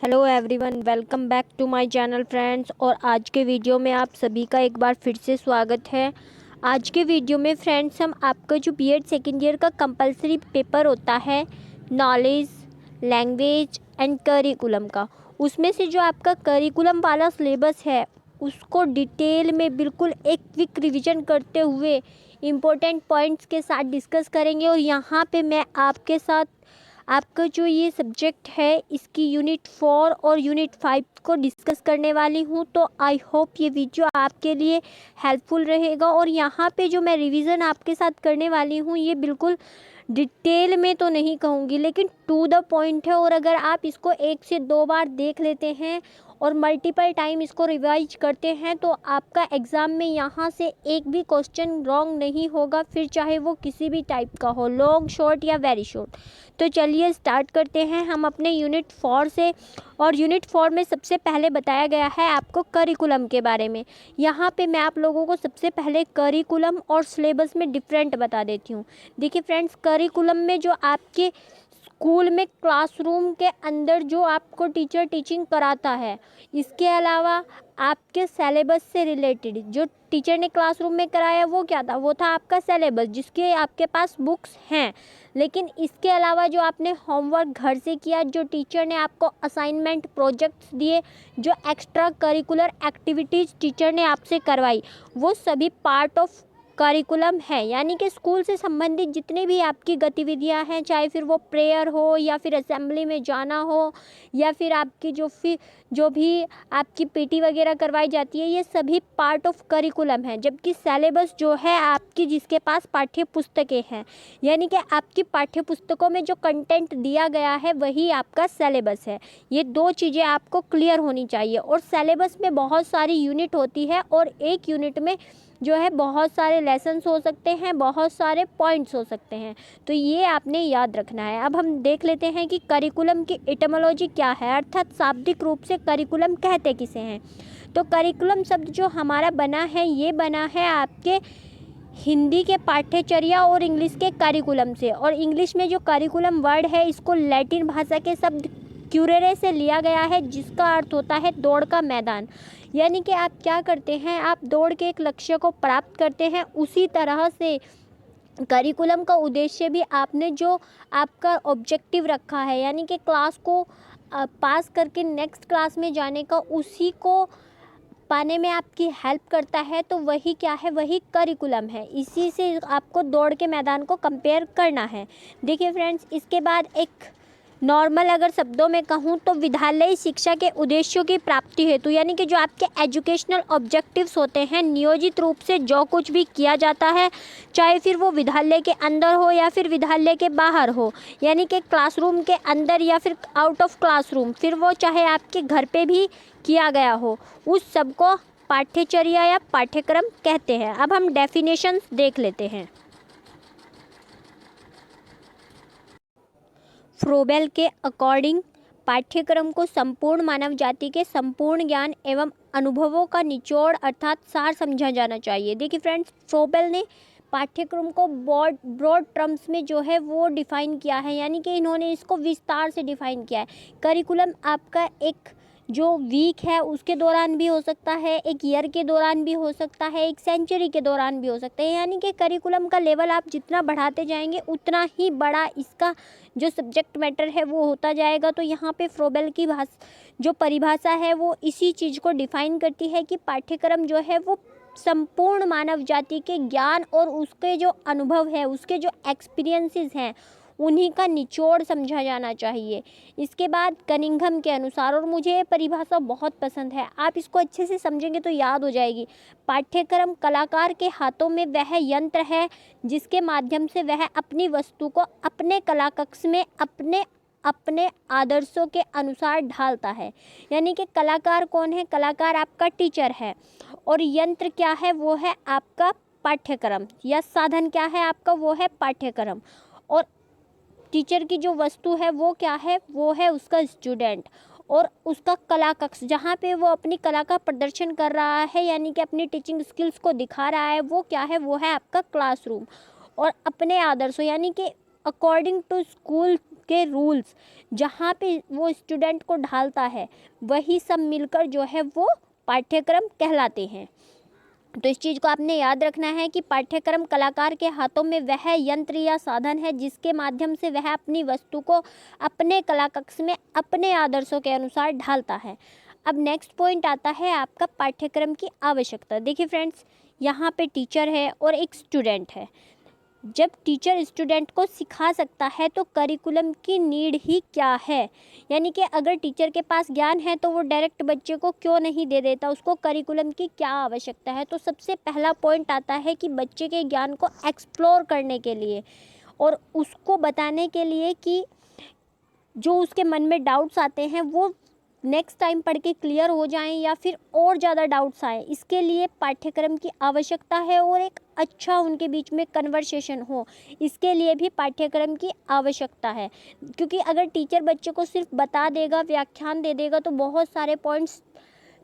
Hello everyone, welcome back to my channel friends. और आज के वीडियो में आप सभी का एक बार फिर से स्वागत है। आज के वीडियो में फ्रेंड्स हम आपका जो बीएड सेकेंड ईयर का कंपलसरी पेपर होता है नॉलेज, लैंग्वेज एंड करिकुलम का, उसमें से जो आपका करिकुलम वाला सिलेबस है उसको डिटेल में बिल्कुल एक क्विक रिवीजन करते हुए इम्पोर्टेंट पॉइंट्स के साथ डिस्कस करेंगे। और यहाँ पे मैं आपके साथ आपका जो ये सब्जेक्ट है इसकी यूनिट 4 और यूनिट 5 को डिस्कस करने वाली हूँ। तो आई होप ये वीडियो आपके लिए हेल्पफुल रहेगा। और यहाँ पे जो मैं रिवीजन आपके साथ करने वाली हूँ ये बिल्कुल डिटेल में तो नहीं कहूँगी, लेकिन टू द पॉइंट है। और अगर आप इसको 1 से 2 बार देख लेते हैं और मल्टीपल टाइम इसको रिवाइज करते हैं तो आपका एग्ज़ाम में यहाँ से एक भी क्वेश्चन रॉन्ग नहीं होगा, फिर चाहे वो किसी भी टाइप का हो, लॉन्ग, शॉर्ट या वेरी शॉर्ट। तो चलिए स्टार्ट करते हैं हम अपने यूनिट 4 से। और यूनिट 4 में सबसे पहले बताया गया है आपको करिकुलम के बारे में। यहाँ पे मैं आप लोगों को सबसे पहले करिकुलम और सिलेबस में डिफरेंट बता देती हूँ। देखिए फ्रेंड्स, करिकुलम में जो आपके स्कूल में क्लासरूम के अंदर जो आपको टीचर टीचिंग कराता है, इसके अलावा आपके सिलेबस से रिलेटेड जो टीचर ने क्लासरूम में कराया वो क्या था, वो था आपका सिलेबस जिसके आपके पास बुक्स हैं। लेकिन इसके अलावा जो आपने होमवर्क घर से किया, जो टीचर ने आपको असाइनमेंट प्रोजेक्ट्स दिए, जो एक्स्ट्रा करिकुलर एक्टिविटीज़ टीचर ने आपसे करवाई, वो सभी पार्ट ऑफ करिकुलम है। यानी कि स्कूल से संबंधित जितनी भी आपकी गतिविधियां हैं, चाहे फिर वो प्रेयर हो या फिर असेंबली में जाना हो या फिर आपकी जो भी आपकी पीटी वगैरह करवाई जाती है, ये सभी पार्ट ऑफ करिकुलम है। जबकि सिलेबस जो है आपकी, जिसके पास पाठ्य पुस्तकें हैं, यानी कि आपकी पाठ्य पुस्तकों में जो कंटेंट दिया गया है वही आपका सिलेबस है। ये दो चीज़ें आपको क्लियर होनी चाहिए। और सिलेबस में बहुत सारी यूनिट होती है और एक यूनिट में जो है बहुत सारे लेसन्स हो सकते हैं, बहुत सारे पॉइंट्स हो सकते हैं, तो ये आपने याद रखना है। अब हम देख लेते हैं कि करिकुलम की एटिमोलॉजी क्या है, अर्थात शाब्दिक रूप से करिकुलम कहते किसे हैं। तो करिकुलम शब्द जो हमारा बना है ये बना है आपके हिंदी के पाठ्यचर्या और इंग्लिश के करिकुलम से। और इंग्लिश में जो करिकुलम वर्ड है इसको लैटिन भाषा के शब्द क्यूरेरे से लिया गया है, जिसका अर्थ होता है दौड़ का मैदान। यानी कि आप क्या करते हैं, आप दौड़ के एक लक्ष्य को प्राप्त करते हैं। उसी तरह से करिकुलम का उद्देश्य भी आपने जो आपका ऑब्जेक्टिव रखा है, यानी कि क्लास को पास करके नेक्स्ट क्लास में जाने का, उसी को पाने में आपकी हेल्प करता है। तो वही क्या है, वही करिकुलम है। इसी से आपको दौड़ के मैदान को कंपेयर करना है। देखिए फ्रेंड्स, इसके बाद एक नॉर्मल अगर शब्दों में कहूँ तो विद्यालयी शिक्षा के उद्देश्यों की प्राप्ति हेतु, यानी कि जो आपके एजुकेशनल ऑब्जेक्टिव्स होते हैं, नियोजित रूप से जो कुछ भी किया जाता है, चाहे फिर वो विद्यालय के अंदर हो या फिर विद्यालय के बाहर हो, यानी कि क्लासरूम के अंदर या फिर आउट ऑफ क्लासरूम, फिर वो चाहे आपके घर पे भी किया गया हो, उस सब को पाठ्यचर्या या पाठ्यक्रम कहते हैं। अब हम डेफिनेशंस देख लेते हैं। फ्रोबेल के अकॉर्डिंग पाठ्यक्रम को संपूर्ण मानव जाति के संपूर्ण ज्ञान एवं अनुभवों का निचोड़ अर्थात सार समझा जाना चाहिए। देखिए फ्रेंड्स, फ्रोबेल ने पाठ्यक्रम को ब्रॉड टर्म्स में जो है वो डिफ़ाइन किया है, यानी कि इन्होंने इसको विस्तार से डिफ़ाइन किया है। करिकुलम आपका एक जो वीक है उसके दौरान भी हो सकता है, एक ईयर के दौरान भी हो सकता है, एक सेंचुरी के दौरान भी हो सकता है। यानी कि करिकुलम का लेवल आप जितना बढ़ाते जाएंगे उतना ही बड़ा इसका जो सब्जेक्ट मैटर है वो होता जाएगा। तो यहाँ पे फ्रोबेल की जो परिभाषा है वो इसी चीज़ को डिफ़ाइन करती है कि पाठ्यक्रम जो है वो संपूर्ण मानव जाति के ज्ञान और उसके जो अनुभव है, उसके जो एक्सपीरियंसेस हैं, उन्हीं का निचोड़ समझा जाना चाहिए। इसके बाद कनिंघम के अनुसार, और मुझे ये परिभाषा बहुत पसंद है, आप इसको अच्छे से समझेंगे तो याद हो जाएगी। पाठ्यक्रम कलाकार के हाथों में वह यंत्र है जिसके माध्यम से वह अपनी वस्तु को अपने कला कक्ष में अपने अपने आदर्शों के अनुसार ढालता है। यानी कि कलाकार कौन है, कलाकार आपका टीचर है। और यंत्र क्या है, वो है आपका पाठ्यक्रम, या साधन क्या है आपका, वो है पाठ्यक्रम। और टीचर की जो वस्तु है वो क्या है, वो है उसका स्टूडेंट और उसका कला कक्ष, जहाँ पे वो अपनी कला का प्रदर्शन कर रहा है, यानी कि अपनी टीचिंग स्किल्स को दिखा रहा है, वो क्या है, वो है आपका क्लासरूम। और अपने आदर्शों, यानी कि अकॉर्डिंग टू स्कूल के रूल्स जहाँ पे वो स्टूडेंट को ढालता है, वही सब मिलकर जो है वो पाठ्यक्रम कहलाते हैं। तो इस चीज़ को आपने याद रखना है कि पाठ्यक्रम कलाकार के हाथों में वह यंत्र या साधन है जिसके माध्यम से वह अपनी वस्तु को अपने कला कक्ष में अपने आदर्शों के अनुसार ढालता है। अब नेक्स्ट पॉइंट आता है आपका पाठ्यक्रम की आवश्यकता। देखिए फ्रेंड्स, यहाँ पे टीचर है और एक स्टूडेंट है। जब टीचर स्टूडेंट को सिखा सकता है तो करिकुलम की नीड ही क्या है, यानी कि अगर टीचर के पास ज्ञान है तो वो डायरेक्ट बच्चे को क्यों नहीं दे देता, उसको करिकुलम की क्या आवश्यकता है। तो सबसे पहला पॉइंट आता है कि बच्चे के ज्ञान को एक्सप्लोर करने के लिए और उसको बताने के लिए कि जो उसके मन में डाउट्स आते हैं वो नेक्स्ट टाइम पढ़ के क्लियर हो जाएं या फिर और ज़्यादा डाउट्स आए, इसके लिए पाठ्यक्रम की आवश्यकता है। और एक अच्छा उनके बीच में कन्वर्सेशन हो, इसके लिए भी पाठ्यक्रम की आवश्यकता है। क्योंकि अगर टीचर बच्चे को सिर्फ बता देगा, व्याख्यान दे देगा, तो बहुत सारे पॉइंट्स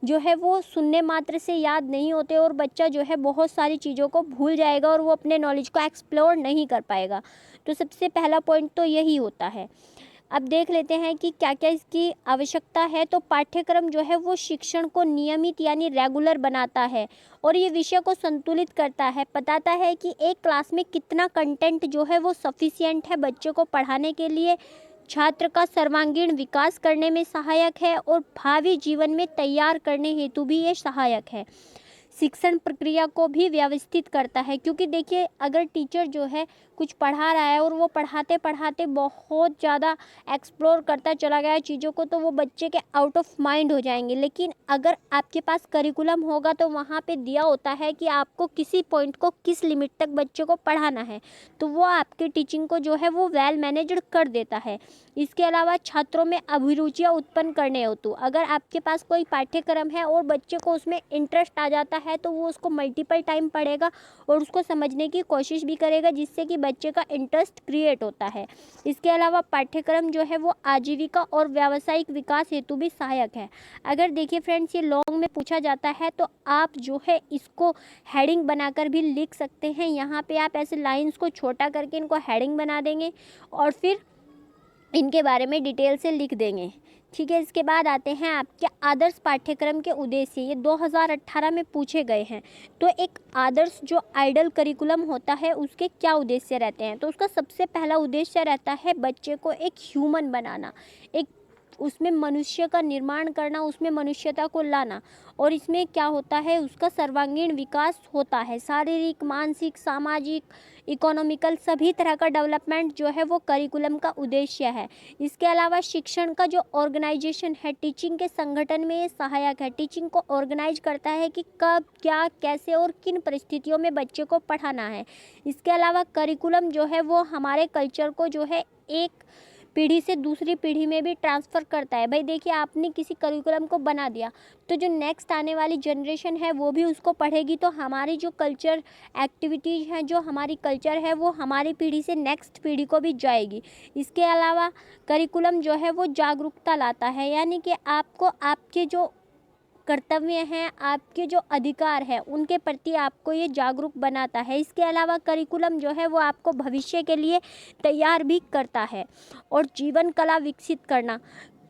जो है वो सुनने मात्र से याद नहीं होते और बच्चा जो है बहुत सारी चीज़ों को भूल जाएगा और वो अपने नॉलेज को एक्सप्लोर नहीं कर पाएगा। तो सबसे पहला पॉइंट तो यही होता है। अब देख लेते हैं कि क्या क्या इसकी आवश्यकता है। तो पाठ्यक्रम जो है वो शिक्षण को नियमित यानी रेगुलर बनाता है और ये विषय को संतुलित करता है, बताता है कि एक क्लास में कितना कंटेंट जो है वो सफिशिएंट है बच्चे को पढ़ाने के लिए, छात्र का सर्वांगीण विकास करने में सहायक है और भावी जीवन में तैयार करने हेतु भी ये सहायक है। शिक्षण प्रक्रिया को भी व्यवस्थित करता है, क्योंकि देखिए अगर टीचर जो है कुछ पढ़ा रहा है और वो पढ़ाते पढ़ाते बहुत ज़्यादा एक्सप्लोर करता चला गया चीज़ों को, तो वो बच्चे के आउट ऑफ माइंड हो जाएंगे। लेकिन अगर आपके पास करिकुलम होगा तो वहाँ पे दिया होता है कि आपको किसी पॉइंट को किस लिमिट तक बच्चे को पढ़ाना है, तो वो आपके टीचिंग को जो है वो वेल मैनेज्ड कर देता है। इसके अलावा छात्रों में अभिरुचियाँ उत्पन्न करने हेतु अगर आपके पास कोई पाठ्यक्रम है और बच्चे को उसमें इंटरेस्ट आ जाता है तो वो उसको मल्टीपल टाइम पढ़ेगा और उसको समझने की कोशिश भी करेगा, जिससे कि बच्चे का इंटरेस्ट क्रिएट होता है। इसके अलावा पाठ्यक्रम जो है वो आजीविका और व्यावसायिक विकास हेतु भी सहायक है। अगर देखिए फ्रेंड्स, ये लॉन्ग में पूछा जाता है तो आप जो है इसको हेडिंग बनाकर भी लिख सकते हैं। यहाँ पे आप ऐसे लाइंस को छोटा करके इनको हेडिंग बना देंगे और फिर इनके बारे में डिटेल से लिख देंगे। ठीक है, इसके बाद आते हैं आपके आदर्श पाठ्यक्रम के उद्देश्य। ये 2018 में पूछे गए हैं। तो एक आदर्श जो आइडल करिकुलम होता है उसके क्या उद्देश्य रहते हैं। तो उसका सबसे पहला उद्देश्य रहता है बच्चे को एक ह्यूमन बनाना, एक उसमें मनुष्य का निर्माण करना, उसमें मनुष्यता को लाना। और इसमें क्या होता है, उसका सर्वांगीण विकास होता है। शारीरिक, मानसिक, सामाजिक, इकोनॉमिकल सभी तरह का डेवलपमेंट जो है वो करिकुलम का उद्देश्य है। इसके अलावा शिक्षण का जो ऑर्गेनाइजेशन है, टीचिंग के संगठन में ये सहायक है। टीचिंग को ऑर्गेनाइज करता है कि कब, क्या, कैसे और किन परिस्थितियों में बच्चे को पढ़ाना है। इसके अलावा करिकुलम जो है वो हमारे कल्चर को जो है एक पीढ़ी से दूसरी पीढ़ी में भी ट्रांसफ़र करता है। भाई देखिए, आपने किसी करिकुलम को बना दिया तो जो नेक्स्ट आने वाली जनरेशन है वो भी उसको पढ़ेगी, तो हमारी जो कल्चर एक्टिविटीज़ हैं, जो हमारी कल्चर है वो हमारी पीढ़ी से नेक्स्ट पीढ़ी को भी जाएगी। इसके अलावा करिकुलम जो है वो जागरूकता लाता है, यानी कि आपको आपके जो कर्तव्य हैं, आपके जो अधिकार हैं, उनके प्रति आपको ये जागरूक बनाता है। इसके अलावा करिकुलम जो है वो आपको भविष्य के लिए तैयार भी करता है। और जीवन कला विकसित करना,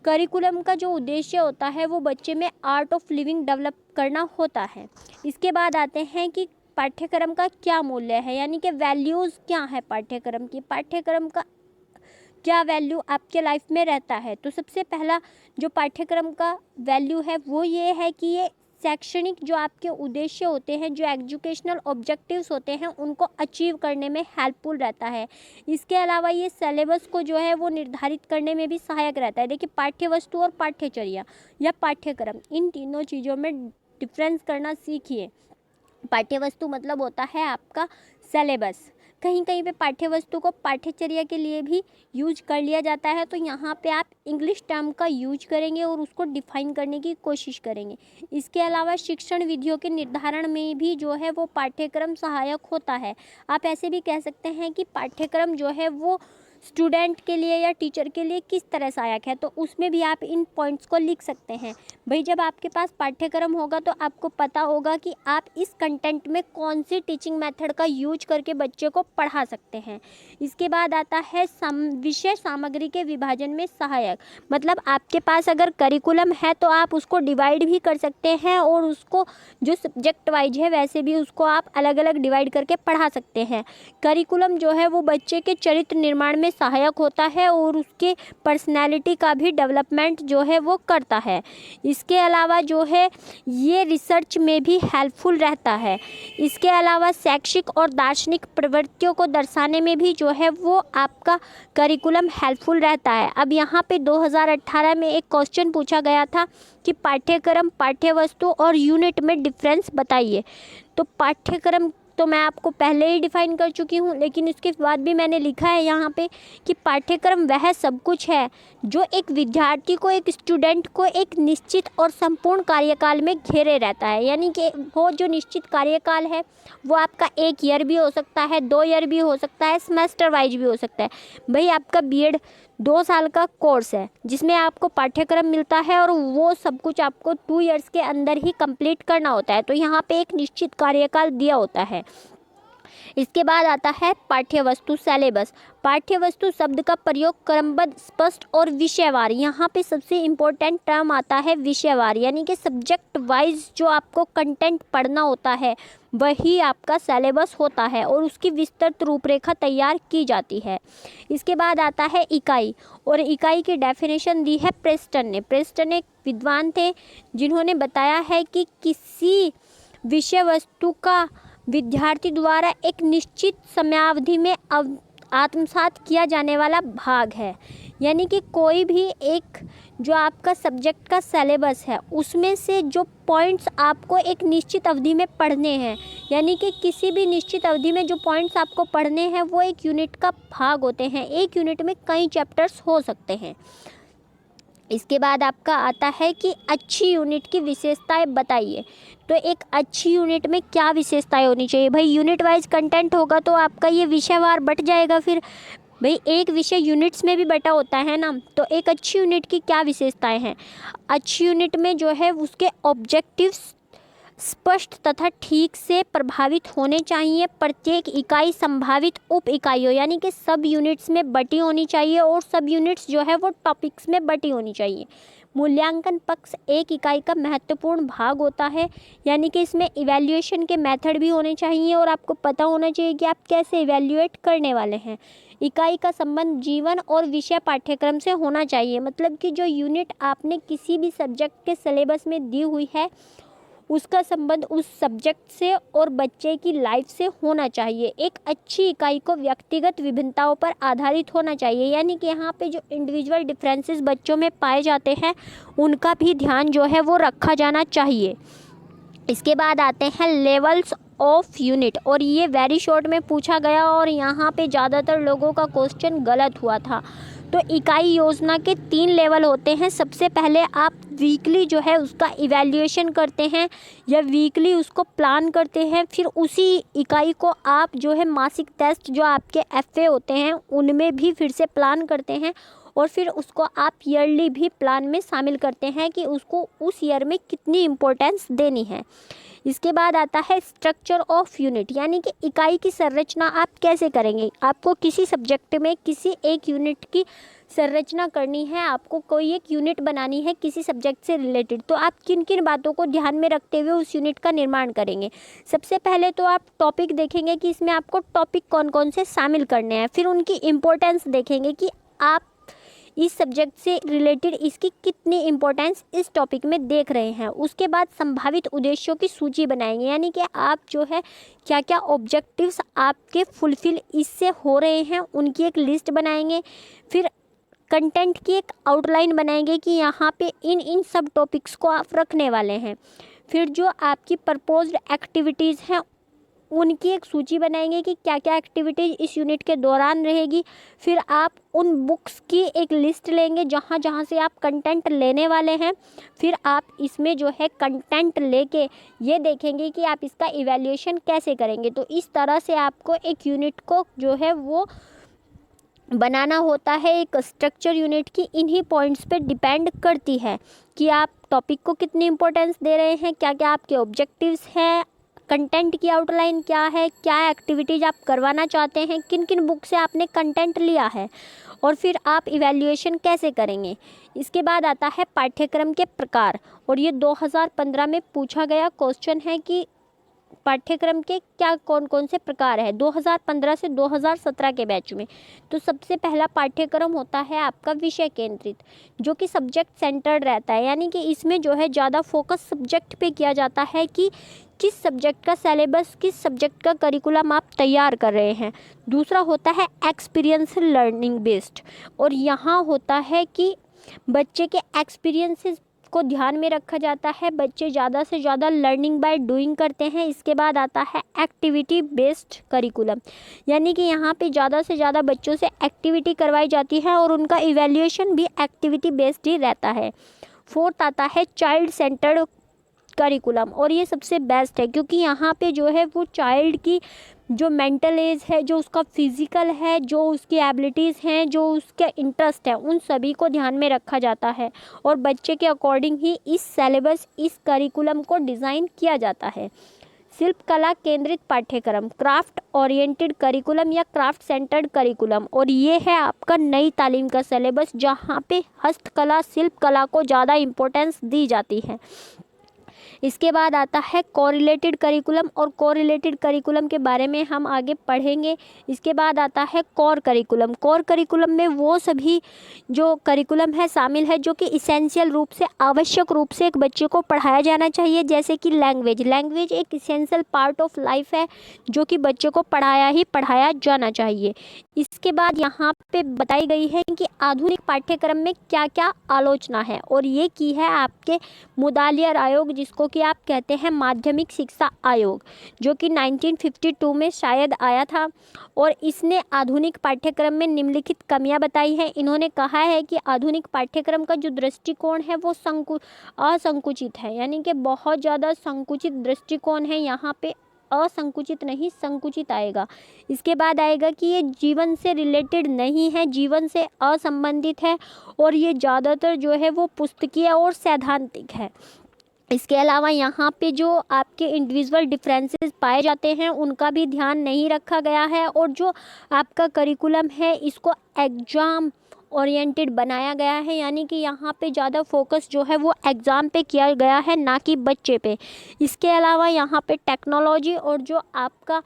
करिकुलम का जो उद्देश्य होता है वो बच्चे में आर्ट ऑफ लिविंग डेवलप करना होता है। इसके बाद आते हैं कि पाठ्यक्रम का क्या मूल्य है, यानी कि वैल्यूज़ क्या है पाठ्यक्रम की, पाठ्यक्रम का क्या वैल्यू आपके लाइफ में रहता है। तो सबसे पहला जो पाठ्यक्रम का वैल्यू है वो ये है कि ये शैक्षणिक जो आपके उद्देश्य होते हैं, जो एजुकेशनल ऑब्जेक्टिव्स होते हैं, उनको अचीव करने में हेल्पफुल रहता है। इसके अलावा ये सिलेबस को जो है वो निर्धारित करने में भी सहायक रहता है। देखिए, पाठ्य वस्तु और पाठ्यचर्या या पाठ्यक्रम, इन तीनों चीज़ों में डिफरेंस करना सीखिए। पाठ्य वस्तु मतलब होता है आपका सिलेबस। कहीं कहीं पे पाठ्य वस्तु को पाठ्यचर्या के लिए भी यूज कर लिया जाता है, तो यहाँ पे आप इंग्लिश टर्म का यूज करेंगे और उसको डिफाइन करने की कोशिश करेंगे। इसके अलावा शिक्षण विधियों के निर्धारण में भी जो है वो पाठ्यक्रम सहायक होता है। आप ऐसे भी कह सकते हैं कि पाठ्यक्रम जो है वो स्टूडेंट के लिए या टीचर के लिए किस तरह सहायक है, तो उसमें भी आप इन पॉइंट्स को लिख सकते हैं। भाई जब आपके पास पाठ्यक्रम होगा तो आपको पता होगा कि आप इस कंटेंट में कौन सी टीचिंग मेथड का यूज करके बच्चे को पढ़ा सकते हैं। इसके बाद आता है विषय सामग्री के विभाजन में सहायक, मतलब आपके पास अगर करिकुलम है तो आप उसको डिवाइड भी कर सकते हैं और उसको जो सब्जेक्ट वाइज है वैसे भी उसको आप अलग अलग डिवाइड करके पढ़ा सकते हैं। करिकुलम जो है वो बच्चे के चरित्र निर्माण में सहायक होता है और उसके पर्सनैलिटी का भी डेवलपमेंट जो है वो करता है। इसके अलावा जो है ये रिसर्च में भी हेल्पफुल रहता है। इसके अलावा शैक्षिक और दार्शनिक प्रवृत्तियों को दर्शाने में भी जो है वो आपका करिकुलम हेल्पफुल रहता है। अब यहाँ पे 2018 में एक क्वेश्चन पूछा गया था कि पाठ्यक्रम, पाठ्यवस्तु और यूनिट में डिफरेंस बताइए। तो पाठ्यक्रम तो मैं आपको पहले ही डिफाइन कर चुकी हूँ, लेकिन इसके बाद भी मैंने लिखा है यहाँ पे कि पाठ्यक्रम वह सब कुछ है जो एक विद्यार्थी को, एक स्टूडेंट को एक निश्चित और संपूर्ण कार्यकाल में घेरे रहता है। यानी कि वो जो निश्चित कार्यकाल है वो आपका 1 ईयर भी हो सकता है, 2 ईयर भी हो सकता है, सेमेस्टर वाइज भी हो सकता है। भाई आपका बीएड 2 साल का कोर्स है जिसमें आपको पाठ्यक्रम मिलता है और वो सब कुछ आपको 2 ईयर्स के अंदर ही कंप्लीट करना होता है। तो यहाँ पे एक निश्चित कार्यकाल दिया होता है। इसके बाद आता है पाठ्यवस्तु, सिलेबस। पाठ्यवस्तु शब्द का प्रयोग क्रमबद्ध, स्पष्ट और विषयवार। यहाँ पे सबसे इम्पोर्टेंट टर्म आता है विषयवार, यानी कि सब्जेक्ट वाइज जो आपको कंटेंट पढ़ना होता है वही आपका सिलेबस होता है और उसकी विस्तृत रूपरेखा तैयार की जाती है। इसके बाद आता है इकाई, और इकाई की डेफिनेशन दी है प्रेस्टन ने। प्रेस्टन एक विद्वान थे जिन्होंने बताया है कि किसी विषय वस्तु का विद्यार्थी द्वारा एक निश्चित समयावधि में आत्मसात किया जाने वाला भाग है। यानी कि कोई भी एक जो आपका सब्जेक्ट का सिलेबस है उसमें से जो पॉइंट्स आपको एक निश्चित अवधि में पढ़ने हैं, यानी कि किसी भी निश्चित अवधि में जो पॉइंट्स आपको पढ़ने हैं वो एक यूनिट का भाग होते हैं। एक यूनिट में कई चैप्टर्स हो सकते हैं। इसके बाद आपका आता है कि अच्छी यूनिट की विशेषताएं बताइए। तो एक अच्छी यूनिट में क्या विशेषताएं होनी चाहिए? भाई यूनिट वाइज कंटेंट होगा तो आपका ये विषयवार बट जाएगा। फिर भाई एक विषय यूनिट्स में भी बटा होता है ना, तो एक अच्छी यूनिट की क्या विशेषताएं हैं? अच्छी यूनिट में जो है उसके ऑब्जेक्टिव्स स्पष्ट तथा ठीक से प्रभावित होने चाहिए। प्रत्येक इकाई संभावित उप इकाइयों यानी कि सब यूनिट्स में बटी होनी चाहिए और सब यूनिट्स जो है वो टॉपिक्स में बटी होनी चाहिए। मूल्यांकन पक्ष एक इकाई का महत्वपूर्ण भाग होता है, यानी कि इसमें इवैल्यूएशन के मेथड भी होने चाहिए और आपको पता होना चाहिए कि आप कैसे इवैल्यूएट करने वाले हैं। इकाई का संबंध जीवन और विषय पाठ्यक्रम से होना चाहिए, मतलब कि जो यूनिट आपने किसी भी सब्जेक्ट के सिलेबस में दी हुई है उसका संबंध उस सब्जेक्ट से और बच्चे की लाइफ से होना चाहिए। एक अच्छी इकाई को व्यक्तिगत विभिन्नताओं पर आधारित होना चाहिए, यानी कि यहाँ पे जो इंडिविजुअल डिफरेंसेस बच्चों में पाए जाते हैं उनका भी ध्यान जो है वो रखा जाना चाहिए। इसके बाद आते हैं लेवल्स ऑफ यूनिट, और ये वेरी शॉर्ट में पूछा गया और यहाँ पे ज़्यादातर लोगों का क्वेश्चन गलत हुआ था। तो इकाई योजना के 3 लेवल होते हैं। सबसे पहले आप वीकली जो है उसका इवैल्यूएशन करते हैं या वीकली उसको प्लान करते हैं, फिर उसी इकाई को आप जो है मासिक टेस्ट जो आपके एफए होते हैं उनमें भी फिर से प्लान करते हैं और फिर उसको आप ईयरली भी प्लान में शामिल करते हैं कि उसको उस ईयर में कितनी इम्पोर्टेंस देनी है। इसके बाद आता है स्ट्रक्चर ऑफ यूनिट, यानी कि इकाई की संरचना आप कैसे करेंगे। आपको किसी सब्जेक्ट में किसी एक यूनिट की संरचना करनी है, आपको कोई एक यूनिट बनानी है किसी सब्जेक्ट से रिलेटेड, तो आप किन किन बातों को ध्यान में रखते हुए उस यूनिट का निर्माण करेंगे। सबसे पहले तो आप टॉपिक देखेंगे कि इसमें आपको टॉपिक कौन कौन से शामिल करने हैं, फिर उनकी इम्पोर्टेंस देखेंगे कि आप इस सब्जेक्ट से रिलेटेड इसकी कितनी इम्पोर्टेंस इस टॉपिक में देख रहे हैं। उसके बाद संभावित उद्देश्यों की सूची बनाएंगे, यानी कि आप जो है क्या क्या ऑब्जेक्टिव्स आपके फुलफिल इससे हो रहे हैं उनकी एक लिस्ट बनाएंगे। फिर कंटेंट की एक आउटलाइन बनाएंगे कि यहाँ पे इन सब टॉपिक्स को आप रखने वाले हैं। फिर जो आपकी प्रपोज्ड एक्टिविटीज़ हैं उनकी एक सूची बनाएंगे कि क्या क्या एक्टिविटीज़ इस यूनिट के दौरान रहेगी। फिर आप उन बुक्स की एक लिस्ट लेंगे जहाँ जहाँ से आप कंटेंट लेने वाले हैं। फिर आप इसमें जो है कंटेंट लेके ये देखेंगे कि आप इसका इवैल्यूएशन कैसे करेंगे। तो इस तरह से आपको एक यूनिट को जो है वो बनाना होता है एक स्ट्रक्चर यूनिट की, इन्हीं पॉइंट्स पे डिपेंड करती है कि आप टॉपिक को कितनी इम्पोर्टेंस दे रहे हैं, क्या क्या आपके ऑब्जेक्टिव्स हैं, कंटेंट की आउटलाइन क्या है, क्या एक्टिविटीज़ आप करवाना चाहते हैं, किन किन बुक से आपने कंटेंट लिया है, और फिर आप इवैल्यूएशन कैसे करेंगे। इसके बाद आता है पाठ्यक्रम के प्रकार, और ये 2015 में पूछा गया क्वेश्चन है कि पाठ्यक्रम के क्या कौन कौन से प्रकार है 2015 से 2017 के बैच में। तो सबसे पहला पाठ्यक्रम होता है आपका विषय केंद्रित, जो कि सब्जेक्ट सेंटर्ड रहता है, यानी कि इसमें जो है ज़्यादा फोकस सब्जेक्ट पे किया जाता है कि किस सब्जेक्ट का सिलेबस, किस सब्जेक्ट का करिकुलम आप तैयार कर रहे हैं। दूसरा होता है एक्सपीरियंस लर्निंग बेस्ड, और यहाँ होता है कि बच्चे के एक्सपीरियंसेस को ध्यान में रखा जाता है, बच्चे ज़्यादा से ज़्यादा लर्निंग बाय डूइंग करते हैं। इसके बाद आता है एक्टिविटी बेस्ड करिकुलम, यानी कि यहाँ पे ज़्यादा से ज़्यादा बच्चों से एक्टिविटी करवाई जाती है और उनका इवैल्यूएशन भी एक्टिविटी बेस्ड ही रहता है। फोर्थ आता है चाइल्ड सेंटर्ड करिकुलम, और ये सबसे बेस्ट है क्योंकि यहाँ पे जो है वो चाइल्ड की जो मेंटल एज है, जो उसका फिज़िकल है, जो उसकी एबिलिटीज़ हैं, जो उसके इंटरेस्ट है, उन सभी को ध्यान में रखा जाता है और बच्चे के अकॉर्डिंग ही इस सिलेबस, इस करिकुलम को डिज़ाइन किया जाता है। शिल्प कला केंद्रित पाठ्यक्रम, क्राफ्ट ओरिएंटेड करिकुलम या क्राफ्ट सेंटर्ड करिकुलम, और ये है आपका नई तालीम का सिलेबस जहाँ पे हस्तकला, शिल्प कला को ज़्यादा इम्पोर्टेंस दी जाती है। इसके बाद आता है कोरिलेटेड करिकुलम, और कोरिलेटेड करिकुलम के बारे में हम आगे पढ़ेंगे। इसके बाद आता है कोर करिकुलम। कोर करिकुलम में वो सभी जो करिकुलम है शामिल है जो कि इसेंशियल रूप से, आवश्यक रूप से एक बच्चे को पढ़ाया जाना चाहिए, जैसे कि लैंग्वेज। लैंग्वेज एक इसेंशियल पार्ट ऑफ लाइफ है जो कि बच्चे को पढ़ाया जाना चाहिए। इसके बाद यहाँ पे बताई गई है कि आधुनिक पाठ्यक्रम में क्या क्या आलोचना है, और ये की है आपके मुदालियर आयोग, जिसको कि आप कहते हैं माध्यमिक शिक्षा आयोग, जो कि 1952 में शायद आया था, और इसने आधुनिक पाठ्यक्रम में निम्नलिखित कमियां बताई हैं। इन्होंने कहा है कि आधुनिक पाठ्यक्रम का जो दृष्टिकोण है वो असंकुचित है, यानी कि बहुत ज़्यादा संकुचित दृष्टिकोण है यहाँ पे, असंकुचित नहीं संकुचित आएगा। इसके बाद आएगा कि ये जीवन से रिलेटेड नहीं है, जीवन से असंबंधित है, और ये ज़्यादातर जो है वो पुस्तकीय और सैद्धांतिक है। इसके अलावा यहाँ पे जो आपके इंडिविजुअल डिफरेंसेस पाए जाते हैं उनका भी ध्यान नहीं रखा गया है, और जो आपका करिकुलम है इसको एग्ज़ाम ओरिएंटेड बनाया गया है, यानी कि यहाँ पे ज़्यादा फोकस जो है वो एग्ज़ाम पे किया गया है, ना कि बच्चे पे। इसके अलावा यहाँ पे टेक्नोलॉजी और जो आपका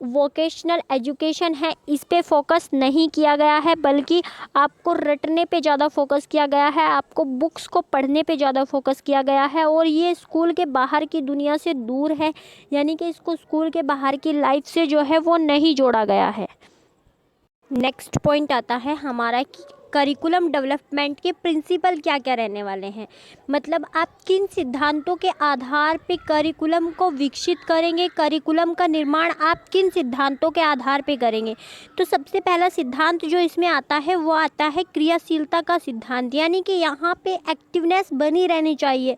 वोकेशनल एजुकेशन है इस पे फोकस नहीं किया गया है, बल्कि आपको रटने पे ज़्यादा फोकस किया गया है, आपको बुक्स को पढ़ने पे ज़्यादा फोकस किया गया है, और ये स्कूल के बाहर की दुनिया से दूर है, यानी कि इसको स्कूल के बाहर की लाइफ से जो है वो नहीं जोड़ा गया है। नेक्स्ट पॉइंट आता है हमारा कि करिकुलम डेवलपमेंट के प्रिंसिपल क्या क्या रहने वाले हैं, मतलब आप किन सिद्धांतों के आधार पे करिकुलम को विकसित करेंगे, करिकुलम का निर्माण आप किन सिद्धांतों के आधार पे करेंगे। तो सबसे पहला सिद्धांत जो इसमें आता है वो आता है क्रियाशीलता का सिद्धांत, यानी कि यहाँ पे एक्टिवनेस बनी रहनी चाहिए।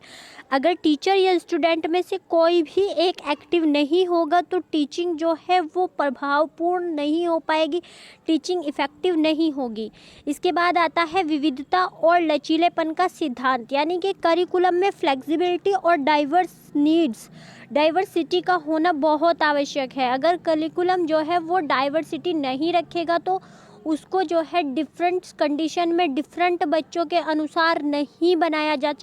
अगर टीचर या स्टूडेंट में से कोई भी एक एक्टिव नहीं होगा तो टीचिंग जो है वो प्रभावपूर्ण नहीं हो पाएगी, टीचिंग इफ़ेक्टिव नहीं होगी। इसके बाद आता है विविधता और लचीलेपन का सिद्धांत, यानी कि करिकुलम में फ्लेक्सिबिलिटी और डाइवर्सिटी का होना बहुत आवश्यक है। अगर करिकुलम जो है वो डाइवर्सिटी नहीं रखेगा तो उसको जो है डिफरेंट कंडीशन में डिफरेंट बच्चों के अनुसार नहीं बनाया जा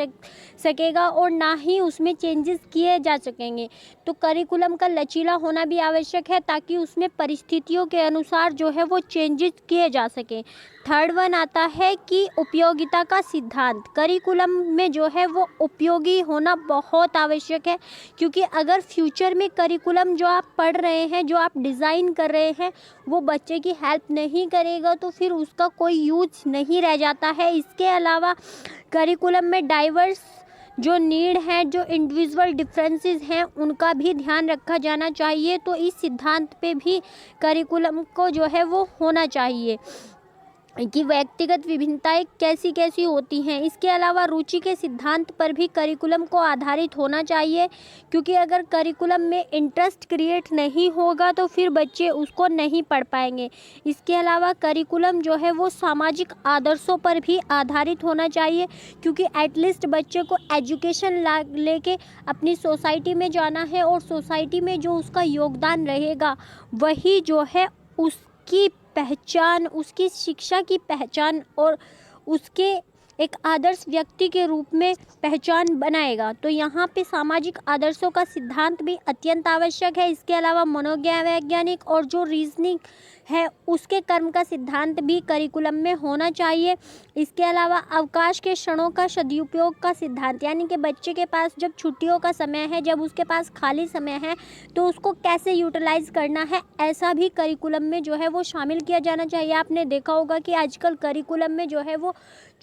सकेगा, और ना ही उसमें चेंजेस किए जा सकेंगे। तो करिकुलम का लचीला होना भी आवश्यक है ताकि उसमें परिस्थितियों के अनुसार जो है वो चेंजेस किए जा सकें। थर्ड वन आता है कि उपयोगिता का सिद्धांत, करिकुलम में जो है वो उपयोगी होना बहुत आवश्यक है, क्योंकि अगर फ्यूचर में करिकुलम जो आप पढ़ रहे हैं, जो आप डिज़ाइन कर रहे हैं, वो बच्चे की हेल्प नहीं करेगा तो फिर उसका कोई यूज नहीं रह जाता है। इसके अलावा करिकुलम में डाइवर्स जो नीड है, जो इंडिविजुअल डिफरेंसेस हैं, उनका भी ध्यान रखा जाना चाहिए। तो इस सिद्धांत पे भी करिकुलम को जो है वो होना चाहिए। कि व्यक्तिगत विभिन्नताएं कैसी कैसी होती हैं। इसके अलावा रुचि के सिद्धांत पर भी करिकुलम को आधारित होना चाहिए, क्योंकि अगर करिकुलम में इंटरेस्ट क्रिएट नहीं होगा तो फिर बच्चे उसको नहीं पढ़ पाएंगे। इसके अलावा करिकुलम जो है वो सामाजिक आदर्शों पर भी आधारित होना चाहिए, क्योंकि एटलीस्ट बच्चे को एजुकेशन लेके अपनी सोसाइटी में जाना है और सोसाइटी में जो उसका योगदान रहेगा वही जो है उसकी पहचान, उसकी शिक्षा की पहचान और उसके एक आदर्श व्यक्ति के रूप में पहचान बनाएगा। तो यहाँ पे सामाजिक आदर्शों का सिद्धांत भी अत्यंत आवश्यक है। इसके अलावा मनोवैज्ञानिक और जो रीजनिंग है उसके कर्म का सिद्धांत भी करिकुलम में होना चाहिए। इसके अलावा अवकाश के क्षणों का सदुपयोग का सिद्धांत, यानी कि बच्चे के पास जब छुट्टियों का समय है, जब उसके पास खाली समय है तो उसको कैसे यूटिलाइज करना है, ऐसा भी करिकुलम में जो है वो शामिल किया जाना चाहिए। आपने देखा होगा कि आजकल करिकुलम में जो है वो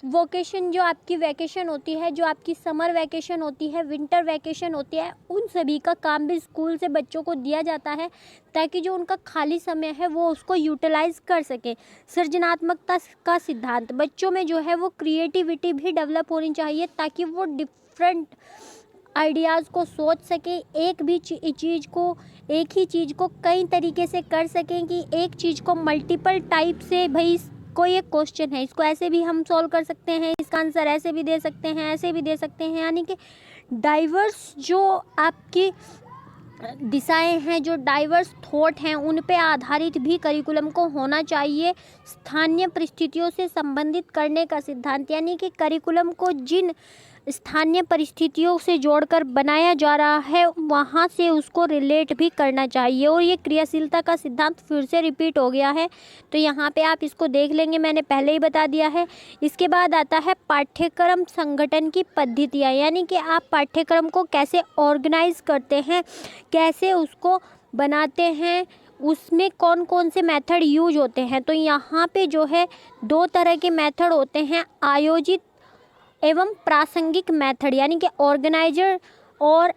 वोकेशन, जो आपकी वैकेशन होती है, जो आपकी समर वैकेशन होती है, विंटर वैकेशन होती है, उन सभी का काम भी स्कूल से बच्चों को दिया जाता है ताकि जो उनका खाली समय है वो उसको यूटिलाइज कर सके। सृजनात्मकता का सिद्धांत, बच्चों में जो है वो क्रिएटिविटी भी डेवलप होनी चाहिए ताकि वो डिफरेंट आइडियाज़ को सोच सके, एक ही चीज़ को कई तरीके से कर सकें, कि एक चीज़ को मल्टीपल टाइप से, भाई कोई एक क्वेश्चन है इसको ऐसे भी हम सॉल्व कर सकते हैं, इसका आंसर ऐसे भी दे सकते हैं, ऐसे भी दे सकते हैं, यानी कि डाइवर्स जो आपकी दिशाएं हैं, जो डाइवर्स थॉट हैं, उन पे आधारित भी करिकुलम को होना चाहिए। स्थानीय परिस्थितियों से संबंधित करने का सिद्धांत, यानी कि करिकुलम को जिन स्थानीय परिस्थितियों से जोड़कर बनाया जा रहा है वहाँ से उसको रिलेट भी करना चाहिए। और ये क्रियाशीलता का सिद्धांत फिर से रिपीट हो गया है, तो यहाँ पे आप इसको देख लेंगे, मैंने पहले ही बता दिया है। इसके बाद आता है पाठ्यक्रम संगठन की पद्धतियाँ, यानी कि आप पाठ्यक्रम को कैसे ऑर्गेनाइज करते हैं, कैसे उसको बनाते हैं, उसमें कौन कौन से मेथड यूज होते हैं। तो यहाँ पे जो है 2 तरह के मेथड होते हैं, आयोजित एवं प्रासंगिक मेथड, यानी कि ऑर्गेनाइजर और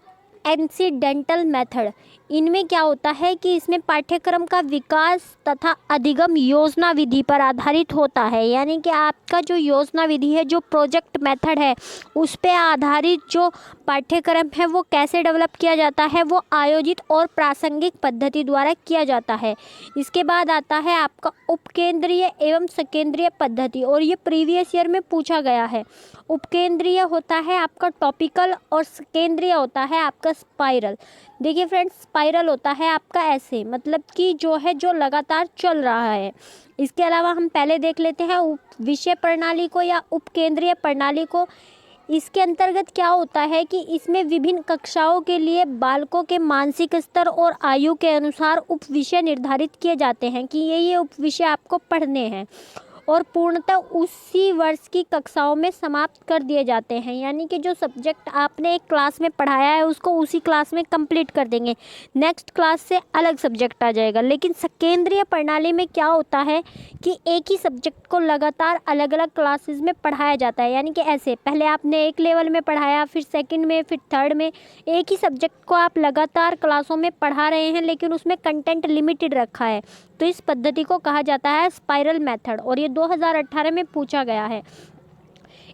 इंसिडेंटल मेथड। इनमें क्या होता है कि इसमें पाठ्यक्रम का विकास तथा अधिगम योजना विधि पर आधारित होता है, यानी कि आपका जो योजना विधि है, जो प्रोजेक्ट मेथड है, उस पे आधारित जो पाठ्यक्रम है वो कैसे डेवलप किया जाता है, वो आयोजित और प्रासंगिक पद्धति द्वारा किया जाता है। इसके बाद आता है आपका उपकेंद्रीय एवं सकेंद्रीय पद्धति, और ये प्रीवियस ईयर में पूछा गया है। उपकेंद्रीय होता है आपका टॉपिकल और सकेंद्रीय होता है आपका स्पाइरल। देखिए फ्रेंड्स, स्पाइरल होता है आपका ऐसे, मतलब कि जो है जो लगातार चल रहा है। इसके अलावा हम पहले देख लेते हैं उप विषय प्रणाली को या उपकेंद्रीय प्रणाली को। इसके अंतर्गत क्या होता है कि इसमें विभिन्न कक्षाओं के लिए बालकों के मानसिक स्तर और आयु के अनुसार उप विषय निर्धारित किए जाते हैं कि ये उप विषय आपको पढ़ने हैं, और पूर्णतः उसी वर्ष की कक्षाओं में समाप्त कर दिए जाते हैं, यानी कि जो सब्जेक्ट आपने एक क्लास में पढ़ाया है उसको उसी क्लास में कंप्लीट कर देंगे, नेक्स्ट क्लास से अलग सब्जेक्ट आ जाएगा। लेकिन सकेंद्रीय प्रणाली में क्या होता है कि एक ही सब्जेक्ट को लगातार अलग अलग क्लासेस में पढ़ाया जाता है, यानी कि ऐसे पहले आपने एक लेवल में पढ़ाया, फिर सेकंड में, फिर थर्ड में, एक ही सब्जेक्ट को आप लगातार क्लासों में पढ़ा रहे हैं लेकिन उसमें कंटेंट लिमिटेड रखा है। तो इस पद्धति को कहा जाता है स्पाइरल मेथड, और ये 2018 में पूछा गया है।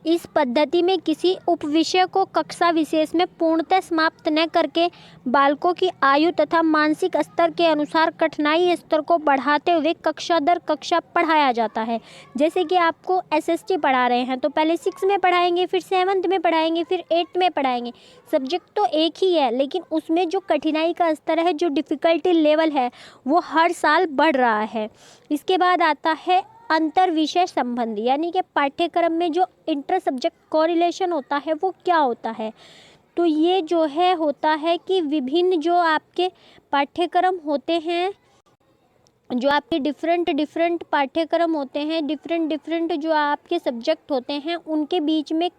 इस पद्धति में किसी उपविषय को कक्षा विशेष में पूर्णतः समाप्त न करके बालकों की आयु तथा मानसिक स्तर के अनुसार कठिनाई स्तर को बढ़ाते हुए कक्षा दर कक्षा पढ़ाया जाता है। जैसे कि आपको एसएसटी पढ़ा रहे हैं तो पहले 6 में पढ़ाएंगे, फिर 7th में पढ़ाएंगे, फिर 8th में पढ़ाएंगे। सब्जेक्ट तो एक ही है लेकिन उसमें जो कठिनाई का स्तर है, जो डिफ़िकल्टी लेवल है, वो हर साल बढ़ रहा है। इसके बाद आता है अंतर विषय संबंधी, यानी कि पाठ्यक्रम में जो इंटर सब्जेक्ट कोरिलेशन होता है वो क्या होता है। तो ये जो है होता है कि विभिन्न जो आपके पाठ्यक्रम होते हैं, जो आपके डिफरेंट पाठ्यक्रम होते हैं, डिफरेंट जो आपके सब्जेक्ट होते हैं, उनके बीच में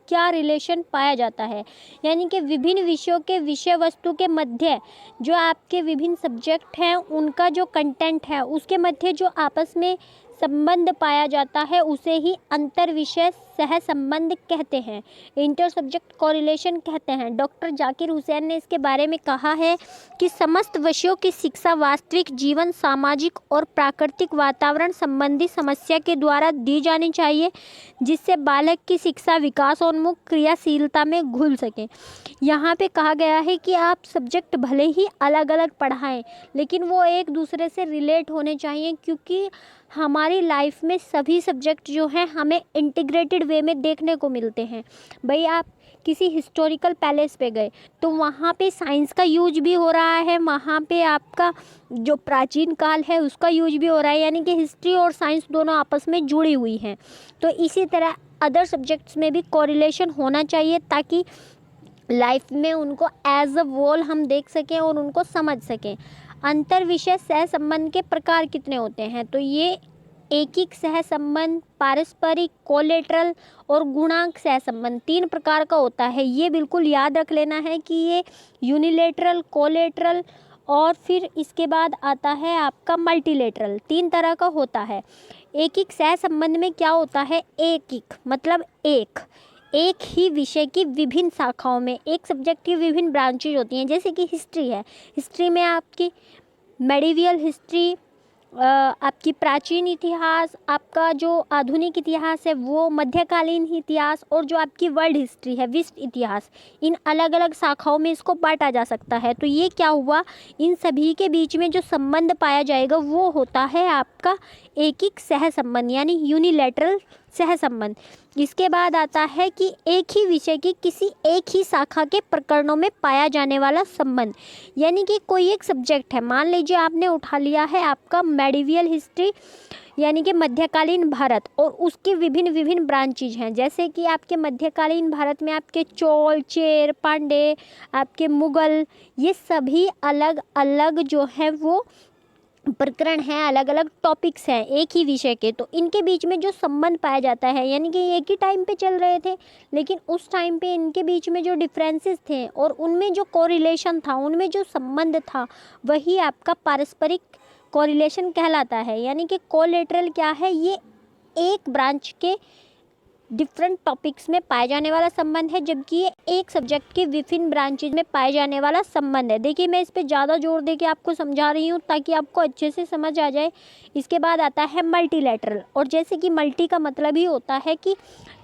क्या रिलेशन पाया जाता है। यानी कि विभिन्न विषयों के विषय वस्तु के मध्य जो आपके विभिन्न सब्जेक्ट हैं उनका जो कंटेंट है उसके मध्य जो आपस में संबंध पाया जाता है उसे ही अंतर विषय सह संबंध कहते हैं, इंटर सब्जेक्ट कोरिलेशन कहते हैं। डॉक्टर जाकिर हुसैन ने इसके बारे में कहा है कि समस्त विषयों की शिक्षा वास्तविक जीवन, सामाजिक और प्राकृतिक वातावरण संबंधी समस्या के द्वारा दी जानी चाहिए, जिससे बालक की शिक्षा विकासोन्मुख क्रियाशीलता में घुल सके। यहाँ पे कहा गया है कि आप सब्जेक्ट भले ही अलग अलग पढ़ाएं, लेकिन वो एक दूसरे से रिलेट होने चाहिए, क्योंकि हमारी लाइफ में सभी सब्जेक्ट जो हैं हमें इंटीग्रेटेड वे में देखने को मिलते हैं। भाई आप किसी हिस्टोरिकल पैलेस पे गए तो वहाँ पे साइंस का यूज भी हो रहा है, वहाँ पे आपका जो प्राचीन काल है उसका यूज भी हो रहा है, यानी कि हिस्ट्री और साइंस दोनों आपस में जुड़ी हुई हैं। तो इसी तरह अदर सब्जेक्ट्स में भी कोरिलेशन होना चाहिए, ताकि लाइफ में उनको एज अ वोल हम देख सकें और उनको समझ सकें। अंतर विषय सह संबंध के प्रकार कितने होते हैं? तो ये एकिक सह संबंध, पारस्परिक, कोलेटरल और गुणांक सह संबंध 3 प्रकार का होता है। ये बिल्कुल याद रख लेना है कि ये यूनिलेटरल, कोलेटरल और फिर इसके बाद आता है आपका मल्टीलेटरल, 3 तरह का होता है। एकिक सह संबंध में क्या होता है? एकिक मतलब एक ही विषय की विभिन्न शाखाओं में, एक सब्जेक्ट की विभिन्न ब्रांचेज होती हैं। जैसे कि हिस्ट्री है, हिस्ट्री में आपकी मेडिवियल हिस्ट्री, आपकी प्राचीन इतिहास, आपका जो आधुनिक इतिहास है वो, मध्यकालीन इतिहास, और जो आपकी वर्ल्ड हिस्ट्री है, विश्व इतिहास, इन अलग अलग शाखाओं में इसको बांटा जा सकता है। तो ये क्या हुआ, इन सभी के बीच में जो संबंध पाया जाएगा वो होता है आपका एकिक सह संबंध, यानी यूनिलैटरल सह संबंध। इसके बाद आता है कि एक ही विषय की किसी एक ही शाखा के प्रकरणों में पाया जाने वाला संबंध, यानी कि कोई एक सब्जेक्ट है, मान लीजिए आपने उठा लिया है आपका मेडिवियल हिस्ट्री, यानी कि मध्यकालीन भारत, और उसकी विभिन्न ब्रांचेज हैं। जैसे कि आपके मध्यकालीन भारत में आपके चोल, चेर, पांडे, आपके मुगल, ये सभी अलग अलग जो है वो प्रकरण हैं, अलग अलग टॉपिक्स हैं एक ही विषय के। तो इनके बीच में जो संबंध पाया जाता है, यानी कि एक ही टाइम पे चल रहे थे, लेकिन उस टाइम पे इनके बीच में जो डिफरेंसेस थे और उनमें जो कोरिलेशन था, उनमें जो संबंध था, वही आपका पारस्परिक कोरिलेशन कहलाता है। यानी कि कोलेटरल क्या है, ये एक ब्रांच के डिफरेंट टॉपिक्स में पाए जाने वाला संबंध है, जबकि ये एक सब्जेक्ट के विभिन्न ब्रांचेज में पाए जाने वाला संबंध है। देखिए मैं इस पे ज़्यादा जोर दे के आपको समझा रही हूँ ताकि आपको अच्छे से समझ आ जाए। इसके बाद आता है मल्टीलैटरल, और जैसे कि मल्टी का मतलब ही होता है कि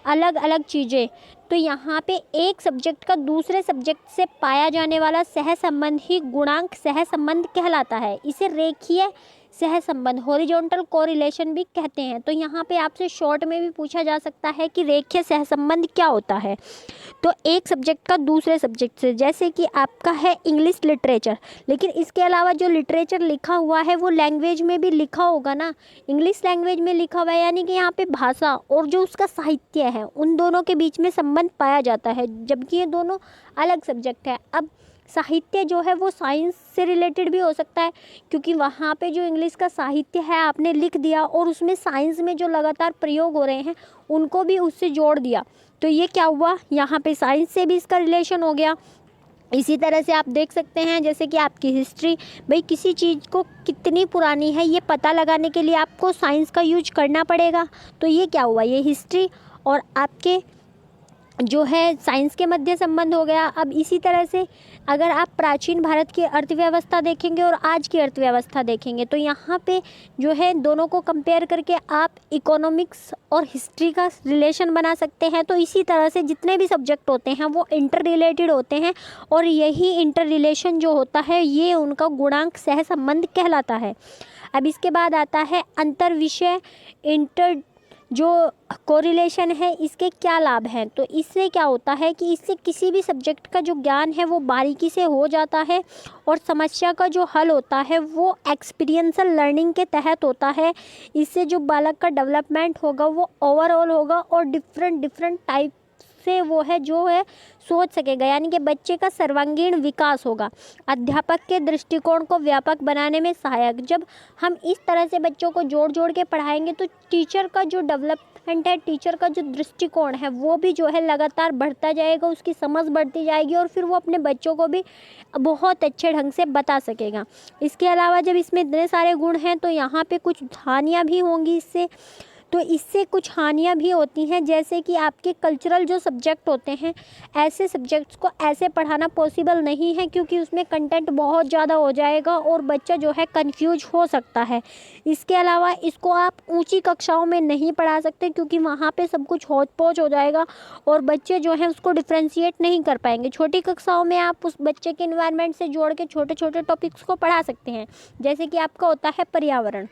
अलग अलग चीज़ें, तो यहाँ पे एक सब्जेक्ट का दूसरे सब्जेक्ट से पाया जाने वाला सह संबंध ही गुणांक सह संबंध कहलाता है। इसे रेखीय सह संबंध, हॉरिजॉन्टल कोरिलेशन भी कहते हैं। तो यहाँ पे आपसे शॉर्ट में भी पूछा जा सकता है कि रेखीय सह संबंध क्या होता है। तो एक सब्जेक्ट का दूसरे सब्जेक्ट से, जैसे कि आपका है इंग्लिश लिटरेचर, लेकिन इसके अलावा जो लिटरेचर लिखा हुआ है वो लैंग्वेज में भी लिखा होगा ना, इंग्लिश लैंग्वेज में लिखा हुआ है, यानी कि यहाँ पे भाषा और जो उसका साहित्य है उन दोनों के बीच में संबंध पाया जाता है, जबकि ये दोनों अलग सब्जेक्ट है। अब साहित्य जो है वो साइंस से रिलेटेड भी हो सकता है, क्योंकि वहाँ पे जो इंग्लिश का साहित्य है आपने लिख दिया और उसमें साइंस में जो लगातार प्रयोग हो रहे हैं उनको भी उससे जोड़ दिया, तो ये क्या हुआ, यहाँ पे साइंस से भी इसका रिलेशन हो गया। इसी तरह से आप देख सकते हैं जैसे कि आपकी हिस्ट्री, भाई किसी चीज़ को कितनी पुरानी है ये पता लगाने के लिए आपको साइंस का यूज करना पड़ेगा, तो ये क्या हुआ, ये हिस्ट्री और आपके जो है साइंस के मध्य संबंध हो गया। अब इसी तरह से अगर आप प्राचीन भारत की अर्थव्यवस्था देखेंगे और आज की अर्थव्यवस्था देखेंगे, तो यहाँ पे जो है दोनों को कंपेयर करके आप इकोनॉमिक्स और हिस्ट्री का रिलेशन बना सकते हैं। तो इसी तरह से जितने भी सब्जेक्ट होते हैं वो इंटर रिलेटेड होते हैं, और यही इंटर रिलेशन जो होता है ये उनका गुणांक सह संबंध कहलाता है। अब इसके बाद आता है अंतर विषय इंटर जो कोरिलेशन है, इसके क्या लाभ हैं, तो इससे क्या होता है कि इससे किसी भी सब्जेक्ट का जो ज्ञान है वो बारीकी से हो जाता है, और समस्या का जो हल होता है वो एक्सपीरियंशियल लर्निंग के तहत होता है। इससे जो बालक का डेवलपमेंट होगा वो ओवरऑल होगा, और डिफरेंट टाइप्स से वो है जो है सोच सकेगा, यानी कि बच्चे का सर्वांगीण विकास होगा। अध्यापक के दृष्टिकोण को व्यापक बनाने में सहायक। जब हम इस तरह से बच्चों को जोड़ जोड़ के पढ़ाएंगे तो टीचर का जो डेवलपमेंट है, टीचर का जो दृष्टिकोण है वो भी जो है लगातार बढ़ता जाएगा, उसकी समझ बढ़ती जाएगी और फिर वो अपने बच्चों को भी बहुत अच्छे ढंग से बता सकेगा। इसके अलावा जब इसमें इतने सारे गुण हैं तो यहाँ पे कुछ हानियाँ भी होंगी इससे। तो इससे कुछ हानियाँ भी होती हैं, जैसे कि आपके कल्चरल जो सब्जेक्ट होते हैं, ऐसे सब्जेक्ट्स को ऐसे पढ़ाना पॉसिबल नहीं है क्योंकि उसमें कंटेंट बहुत ज़्यादा हो जाएगा और बच्चा जो है कंफ्यूज हो सकता है। इसके अलावा इसको आप ऊंची कक्षाओं में नहीं पढ़ा सकते क्योंकि वहाँ पे सब कुछ होच पोच हो जाएगा और बच्चे जो हैं उसको डिफ्रेंशिएट नहीं कर पाएंगे। छोटी कक्षाओं में आप उस बच्चे के इन्वायरमेंट से जोड़ के छोटे छोटे टॉपिक्स को पढ़ा सकते हैं, जैसे कि आपका होता है पर्यावरण।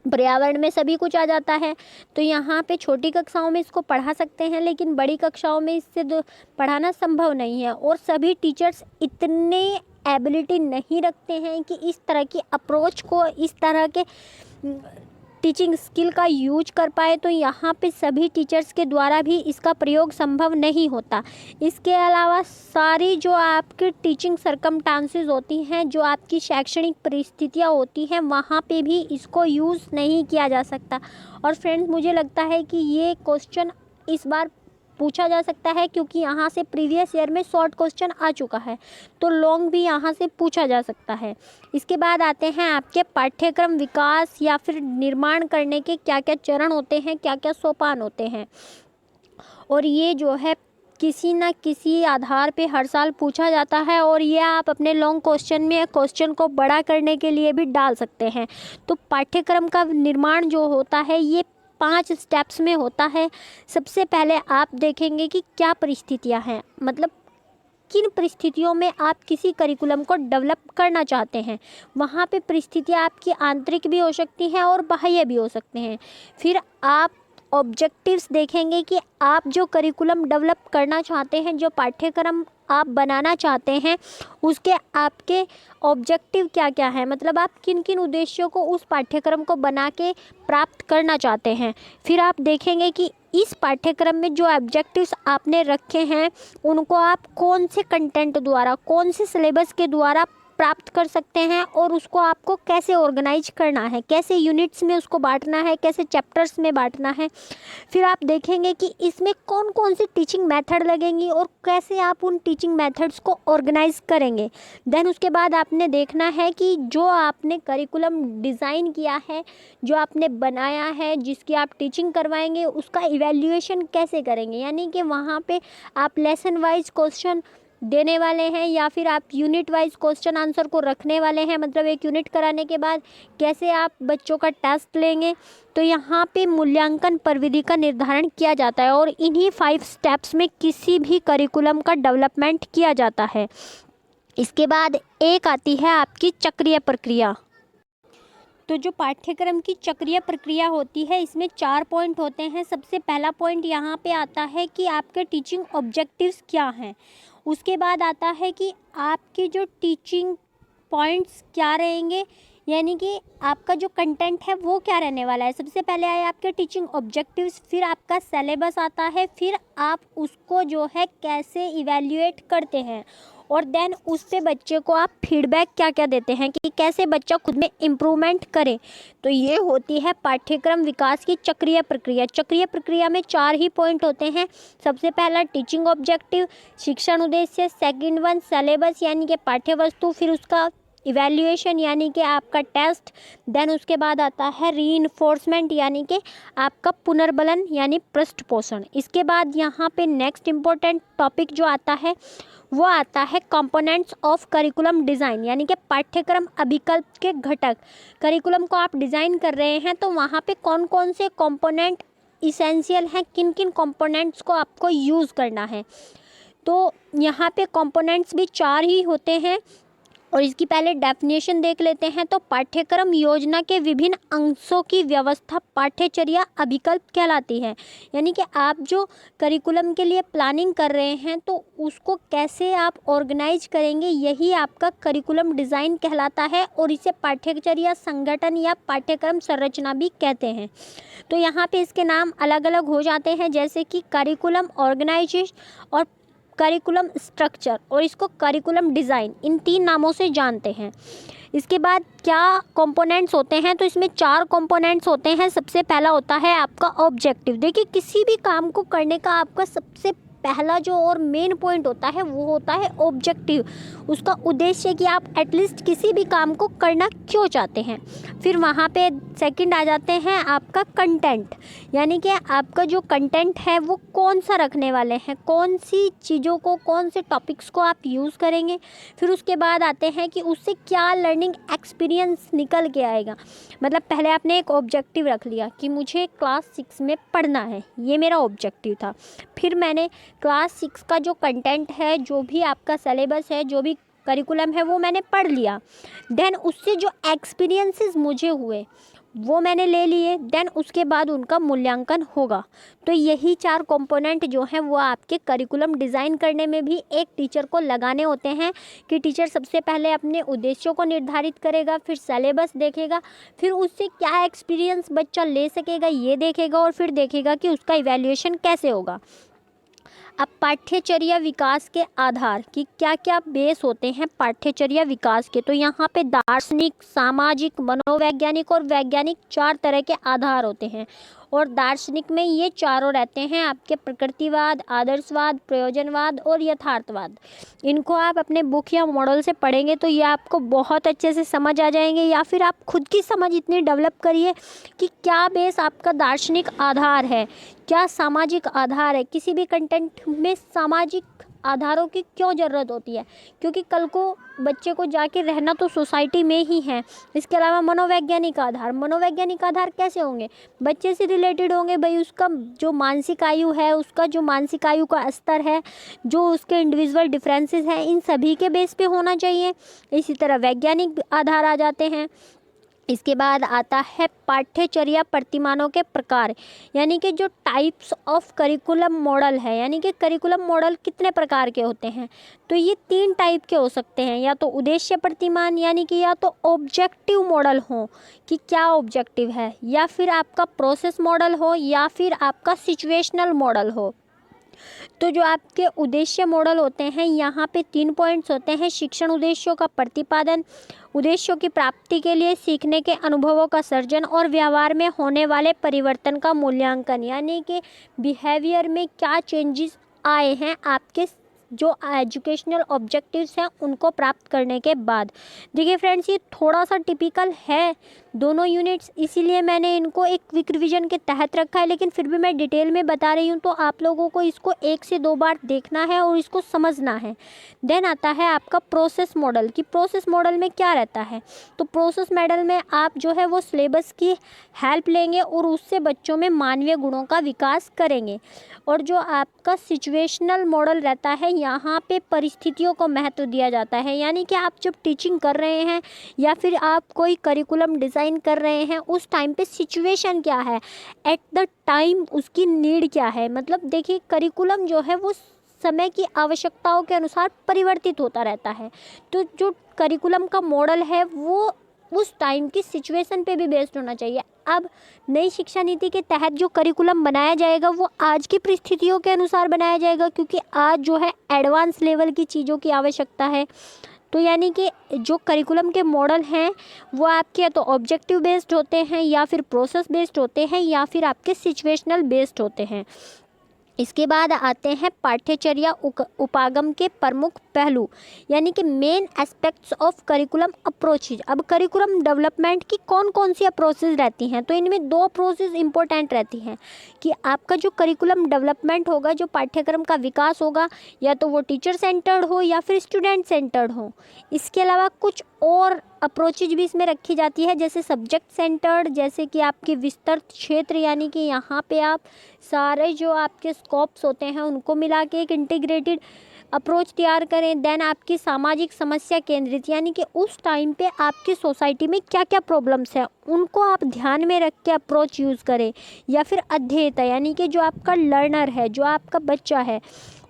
पर्यावरण में सभी कुछ आ जाता है, तो यहाँ पे छोटी कक्षाओं में इसको पढ़ा सकते हैं, लेकिन बड़ी कक्षाओं में इससे पढ़ाना संभव नहीं है। और सभी टीचर्स इतने एबिलिटी नहीं रखते हैं कि इस तरह की अप्रोच को, इस तरह के टीचिंग स्किल का यूज कर पाए, तो यहाँ पे सभी टीचर्स के द्वारा भी इसका प्रयोग संभव नहीं होता। इसके अलावा सारी जो आपकी टीचिंग सर्कमस्टांसेस होती हैं, जो आपकी शैक्षणिक परिस्थितियाँ होती हैं, वहाँ पे भी इसको यूज़ नहीं किया जा सकता। और फ्रेंड्स, मुझे लगता है कि ये क्वेश्चन इस बार पूछा जा सकता है क्योंकि यहाँ से प्रीवियस ईयर में शॉर्ट क्वेश्चन आ चुका है, तो लॉन्ग भी यहाँ से पूछा जा सकता है। इसके बाद आते हैं आपके पाठ्यक्रम विकास या फिर निर्माण करने के क्या क्या चरण होते हैं, क्या क्या सोपान होते हैं, और ये जो है किसी न किसी आधार पे हर साल पूछा जाता है और ये आप अपने लॉन्ग क्वेश्चन में क्वेश्चन को बड़ा करने के लिए भी डाल सकते हैं। तो पाठ्यक्रम का निर्माण जो होता है ये 5 स्टेप्स में होता है। सबसे पहले आप देखेंगे कि क्या परिस्थितियां हैं, मतलब किन परिस्थितियों में आप किसी करिकुलम को डेवलप करना चाहते हैं। वहाँ पे परिस्थितियां आपकी आंतरिक भी हो सकती हैं और बाह्य भी हो सकते हैं। फिर आप ऑब्जेक्टिव्स देखेंगे कि आप जो करिकुलम डेवलप करना चाहते हैं, जो पाठ्यक्रम आप बनाना चाहते हैं, उसके आपके ऑब्जेक्टिव क्या क्या है, मतलब आप किन किन उद्देश्यों को उस पाठ्यक्रम को बना के प्राप्त करना चाहते हैं। फिर आप देखेंगे कि इस पाठ्यक्रम में जो ऑब्जेक्टिव्स आपने रखे हैं उनको आप कौन से कंटेंट द्वारा, कौन से सिलेबस के द्वारा प्राप्त कर सकते हैं और उसको आपको कैसे ऑर्गेनाइज करना है, कैसे यूनिट्स में उसको बांटना है, कैसे चैप्टर्स में बांटना है। फिर आप देखेंगे कि इसमें कौन कौन सी टीचिंग मेथड लगेंगी और कैसे आप उन टीचिंग मेथड्स को ऑर्गेनाइज करेंगे। देन उसके बाद आपने देखना है कि जो आपने करिकुलम डिज़ाइन किया है, जो आपने बनाया है, जिसकी आप टीचिंग करवाएंगे, उसका इवैल्यूएशन कैसे करेंगे, यानी कि वहाँ पे आप लेसन वाइज क्वेश्चन देने वाले हैं या फिर आप यूनिट वाइज क्वेश्चन आंसर को रखने वाले हैं, मतलब एक यूनिट कराने के बाद कैसे आप बच्चों का टेस्ट लेंगे। तो यहाँ पे मूल्यांकन परिविधि का निर्धारण किया जाता है और इन्हीं 5 स्टेप्स में किसी भी करिकुलम का डेवलपमेंट किया जाता है। इसके बाद एक आती है आपकी चक्रीय प्रक्रिया। तो जो पाठ्यक्रम की चक्रीय प्रक्रिया होती है, इसमें 4 पॉइंट होते हैं। सबसे पहला पॉइंट यहाँ पे आता है कि आपके टीचिंग ऑब्जेक्टिव्स क्या हैं। उसके बाद आता है कि आपके जो टीचिंग पॉइंट्स क्या रहेंगे, यानी कि आपका जो कंटेंट है वो क्या रहने वाला है। सबसे पहले आए आपके टीचिंग ऑब्जेक्टिव्स, फिर आपका सिलेबस आता है, फिर आप उसको जो है कैसे इवैल्यूएट करते हैं और देन उस पे बच्चे को आप फीडबैक क्या क्या देते हैं कि कैसे बच्चा खुद में इम्प्रूवमेंट करे। तो ये होती है पाठ्यक्रम विकास की चक्रीय प्रक्रिया। चक्रीय प्रक्रिया में 4 ही पॉइंट होते हैं। सबसे पहला टीचिंग ऑब्जेक्टिव, शिक्षण उद्देश्य, सेकंड वन सिलेबस यानी कि पाठ्य वस्तु, फिर उसका इवैल्यूएशन यानी कि आपका टेस्ट, देन उसके बाद आता है रीइंफोर्समेंट यानी कि आपका पुनर्बलन यानी पृष्ठपोषण। इसके बाद यहाँ पे नेक्स्ट इम्पोर्टेंट टॉपिक जो आता है वो आता है कंपोनेंट्स ऑफ करिकुलम डिज़ाइन, यानी कि पाठ्यक्रम अभिकल्प के घटक। करिकुलम को आप डिज़ाइन कर रहे हैं तो वहाँ पे कौन कौन से कंपोनेंट इसेंशियल हैं, किन किन कंपोनेंट्स को आपको यूज़ करना है। तो यहाँ पे कंपोनेंट्स भी 4 ही होते हैं और इसकी पहले डेफिनेशन देख लेते हैं। तो पाठ्यक्रम योजना के विभिन्न अंशों की व्यवस्था पाठ्यचर्या अभिकल्प कहलाती है। यानी कि आप जो करिकुलम के लिए प्लानिंग कर रहे हैं तो उसको कैसे आप ऑर्गेनाइज करेंगे, यही आपका करिकुलम डिज़ाइन कहलाता है और इसे पाठ्यचर्या संगठन या पाठ्यक्रम संरचना भी कहते हैं। तो यहाँ पे इसके नाम अलग अलग हो जाते हैं, जैसे कि करिकुलम ऑर्गेनाइजेशन और करिकुलम स्ट्रक्चर और इसको करिकुलम डिज़ाइन, इन 3 नामों से जानते हैं। इसके बाद क्या कंपोनेंट्स होते हैं, तो इसमें 4 कंपोनेंट्स होते हैं। सबसे पहला होता है आपका ऑब्जेक्टिव। देखिए किसी भी काम को करने का आपका सबसे पहला जो और मेन पॉइंट होता है वो होता है ऑब्जेक्टिव, उसका उद्देश्य कि आप एटलीस्ट किसी भी काम को करना क्यों चाहते हैं। फिर वहाँ पे सेकंड आ जाते हैं आपका कंटेंट, यानी कि आपका जो कंटेंट है वो कौन सा रखने वाले हैं, कौन सी चीज़ों को, कौन से टॉपिक्स को आप यूज़ करेंगे। फिर उसके बाद आते हैं कि उससे क्या लर्निंग एक्सपीरियंस निकल के आएगा। मतलब पहले आपने एक ऑब्जेक्टिव रख लिया कि मुझे क्लास 6 में पढ़ना है, ये मेरा ऑब्जेक्टिव था। फिर मैंने क्लास 6 का जो कंटेंट है, जो भी आपका सिलेबस है, जो भी करिकुलम है, वो मैंने पढ़ लिया। देन उससे जो एक्सपीरियंसेस मुझे हुए वो मैंने ले लिए। देन उसके बाद उनका मूल्यांकन होगा। तो यही 4 कंपोनेंट जो हैं वो आपके करिकुलम डिज़ाइन करने में भी एक टीचर को लगाने होते हैं कि टीचर सबसे पहले अपने उद्देश्यों को निर्धारित करेगा, फिर सिलेबस देखेगा, फिर उससे क्या एक्सपीरियंस बच्चा ले सकेगा ये देखेगा, और फिर देखेगा कि उसका इवैल्यूएशन कैसे होगा। अब पाठ्यचर्या विकास के आधार कि क्या क्या बेस होते हैं पाठ्यचर्या विकास के, तो यहाँ पे दार्शनिक, सामाजिक, मनोवैज्ञानिक और वैज्ञानिक 4 तरह के आधार होते हैं। और दार्शनिक में ये चारों रहते हैं आपके प्रकृतिवाद, आदर्शवाद, प्रयोजनवाद और यथार्थवाद। इनको आप अपने बुक या मॉडल से पढ़ेंगे तो ये आपको बहुत अच्छे से समझ आ जाएंगे, या फिर आप खुद की समझ इतनी डेवलप करिए कि क्या बेस आपका दार्शनिक आधार है, क्या सामाजिक आधार है। किसी भी कंटेंट में सामाजिक आधारों की क्यों ज़रूरत होती है, क्योंकि कल को बच्चे को जाके रहना तो सोसाइटी में ही है। इसके अलावा मनोवैज्ञानिक आधार कैसे होंगे, बच्चे से रिलेटेड होंगे भाई, उसका जो मानसिक आयु है, उसका जो मानसिक आयु का स्तर है, जो उसके इंडिविजुअल डिफरेंसेस हैं, इन सभी के बेस पे होना चाहिए। इसी तरह वैज्ञानिक आधार आ जाते हैं। इसके बाद आता है पाठ्यचर्या प्रतिमानों के प्रकार, यानी कि जो टाइप्स ऑफ करिकुलम मॉडल है, यानी कि करिकुलम मॉडल कितने प्रकार के होते हैं। तो ये 3 टाइप के हो सकते हैं, या तो उद्देश्य प्रतिमान, यानी कि या तो ऑब्जेक्टिव मॉडल हो कि क्या ऑब्जेक्टिव है, या फिर आपका प्रोसेस मॉडल हो, या फिर आपका सिचुएशनल मॉडल हो। तो जो आपके उद्देश्य मॉडल होते हैं, यहाँ पे 3 पॉइंट्स होते हैं। शिक्षण उद्देश्यों का प्रतिपादन, उद्देश्यों की प्राप्ति के लिए सीखने के अनुभवों का सर्जन और व्यवहार में होने वाले परिवर्तन का मूल्यांकन, यानी कि बिहेवियर में क्या चेंजेस आए हैं आपके जो एजुकेशनल ऑब्जेक्टिव्स हैं उनको प्राप्त करने के बाद। देखिए फ्रेंड्स, ये थोड़ा सा टिपिकल है दोनों यूनिट्स, इसीलिए मैंने इनको एक क्विक रिवीजन के तहत रखा है, लेकिन फिर भी मैं डिटेल में बता रही हूँ, तो आप लोगों को इसको 1 से 2 बार देखना है और इसको समझना है। देन आता है आपका प्रोसेस मॉडल कि प्रोसेस मॉडल में क्या रहता है। तो प्रोसेस मॉडल में आप जो है वो सिलेबस की हेल्प लेंगे और उससे बच्चों में मानवीय गुणों का विकास करेंगे। और जो आपका सिचुएशनल मॉडल रहता है, यहाँ पे परिस्थितियों को महत्व दिया जाता है, यानी कि आप जब टीचिंग कर रहे हैं या फिर आप कोई करिकुलम डिज़ाइन कर रहे हैं, उस टाइम पे सिचुएशन क्या है, एट द टाइम उसकी नीड क्या है। मतलब देखिए करिकुलम जो है वो समय की आवश्यकताओं के अनुसार परिवर्तित होता रहता है। तो जो करिकुलम का मॉडल है वो उस टाइम की सिचुएशन पे भी बेस्ड होना चाहिए। अब नई शिक्षा नीति के तहत जो करिकुलम बनाया जाएगा वो आज की परिस्थितियों के अनुसार बनाया जाएगा, क्योंकि आज जो है एडवांस लेवल की चीज़ों की आवश्यकता है। तो यानी कि जो करिकुलम के मॉडल हैं वो आपके या तो ऑब्जेक्टिव बेस्ड होते हैं, या फिर प्रोसेस बेस्ड होते हैं, या फिर आपके सिचुएशनल बेस्ड होते हैं। इसके बाद आते हैं पाठ्यचर्या उपागम के प्रमुख पहलू, यानी कि main aspects of curriculum approaches. अब करिकुलम डेवलपमेंट की कौन कौन सी अप्रोचेज रहती हैं, तो इनमें 2 अप्रोचेज इंपॉर्टेंट रहती हैं कि आपका जो करिकुलम डेवलपमेंट होगा, जो पाठ्यक्रम का विकास होगा, या तो वो टीचर सेंटर्ड हो या फिर स्टूडेंट सेंटर्ड हो। इसके अलावा कुछ और अप्रोचेज भी इसमें रखी जाती है, जैसे सब्जेक्ट सेंटर्ड, जैसे कि आपके विस्तृत क्षेत्र, यानी कि यहाँ पे आप सारे जो आपके स्कोप्स होते हैं उनको मिला के एक इंटीग्रेटेड अप्रोच तैयार करें। देन आपकी सामाजिक समस्या केंद्रित, यानी कि उस टाइम पे आपकी सोसाइटी में क्या क्या प्रॉब्लम्स है उनको आप ध्यान में रख के अप्रोच यूज़ करें। या फिर अध्येता, यानी कि जो आपका लर्नर है, जो आपका बच्चा है,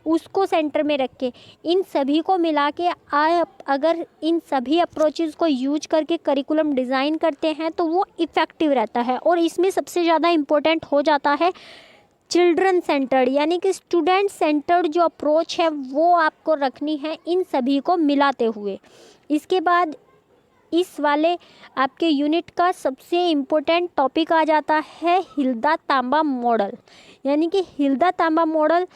उसको सेंटर में रख के इन सभी को मिला के आप अगर इन सभी अप्रोचेज़ को यूज करके करिकुलम डिज़ाइन करते हैं तो वो इफ़ेक्टिव रहता है। और इसमें सबसे ज़्यादा इम्पोर्टेंट हो जाता है चिल्ड्रन सेंटर्ड, यानी कि स्टूडेंट सेंटर्ड जो अप्रोच है वो आपको रखनी है इन सभी को मिलाते हुए। इसके बाद इस वाले आपके यूनिट का सबसे इम्पोर्टेंट टॉपिक आ जाता है हिल्दा तांबा मॉडल। यानी कि हिल्दा तांबा मॉडल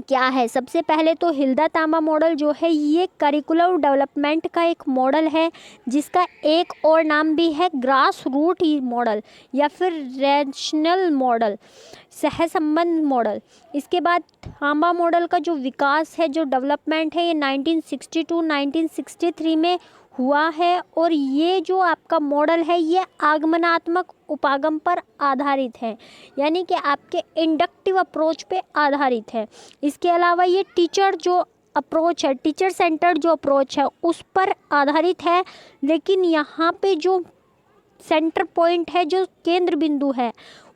क्या है। सबसे पहले तो हिल्दा तांबा मॉडल जो है ये करिकुलर डेवलपमेंट का एक मॉडल है, जिसका एक और नाम भी है ग्रास रूट मॉडल या फिर रेशनल मॉडल, सहसंबंध मॉडल। इसके बाद तांबा मॉडल का जो विकास है, जो डेवलपमेंट है, ये 1962-1963 में हुआ है। और ये जो आपका मॉडल है ये आगमनात्मक उपागम पर आधारित है, यानी कि आपके इंडक्टिव अप्रोच पे आधारित है। इसके अलावा ये टीचर जो अप्रोच है, टीचर सेंटर्ड जो अप्रोच है उस पर आधारित है। लेकिन यहाँ पे जो सेंटर पॉइंट है, जो केंद्र बिंदु है,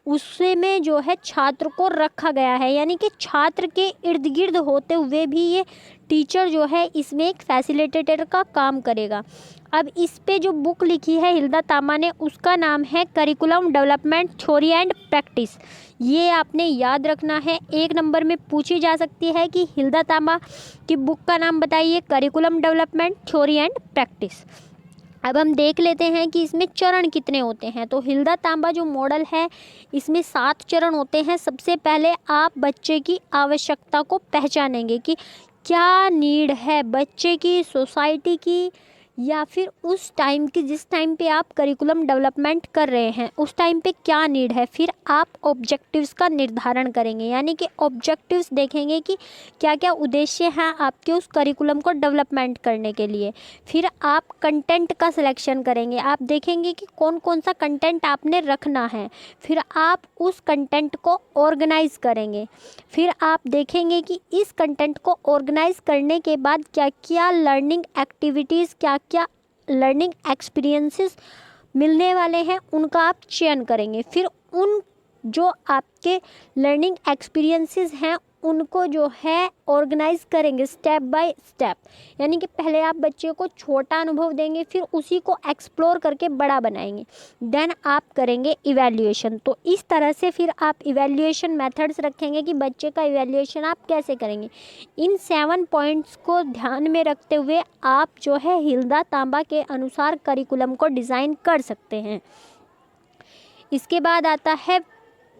उससे में जो है छात्र को रखा गया है, यानी कि छात्र के इर्द गिर्द होते हुए भी ये टीचर जो है इसमें एक फैसिलिटेटर का काम करेगा। अब इस पे जो बुक लिखी है हिल्दा तांबा ने, उसका नाम है curriculum development theory and practice. ये आपने याद रखना है, 1 नंबर में पूछी जा सकती है कि हिल्दा तांबा की बुक का नाम बताइए, curriculum development theory and practice. अब हम देख लेते हैं कि इसमें चरण कितने होते हैं। तो हिल्दा तांबा जो मॉडल है इसमें 7 चरण होते हैं। सबसे पहले आप बच्चे की आवश्यकता को पहचानेंगे कि क्या नीड है बच्चे की, सोसाइटी की, या फिर उस टाइम की जिस टाइम पे आप करिकुलम डेवलपमेंट कर रहे हैं उस टाइम पे क्या नीड है। फिर आप ऑब्जेक्टिव्स का निर्धारण करेंगे, यानी कि ऑब्जेक्टिव्स देखेंगे कि क्या क्या उद्देश्य हैं आपके उस करिकुलम को डेवलपमेंट करने के लिए। फिर आप कंटेंट का सिलेक्शन करेंगे, आप देखेंगे कि कौन कौन सा कंटेंट आपने रखना है। फिर आप उस कंटेंट को ऑर्गेनाइज करेंगे। फिर आप देखेंगे कि इस कंटेंट को ऑर्गेनाइज करने के बाद क्या क्या लर्निंग एक्टिविटीज़, क्या क्या लर्निंग एक्सपीरियंसेस मिलने वाले हैं उनका आप चयन करेंगे। फिर उन जो आपके लर्निंग एक्सपीरियंसेस हैं उनको जो है ऑर्गेनाइज करेंगे स्टेप बाय स्टेप, यानी कि पहले आप बच्चे को छोटा अनुभव देंगे, फिर उसी को एक्सप्लोर करके बड़ा बनाएंगे। देन आप करेंगे इवैल्यूएशन। तो इस तरह से फिर आप इवैल्यूएशन मेथड्स रखेंगे कि बच्चे का इवैल्यूएशन आप कैसे करेंगे। इन 7 पॉइंट्स को ध्यान में रखते हुए आप जो है हिल्दा तांबा के अनुसार करिकुलम को डिज़ाइन कर सकते हैं। इसके बाद आता है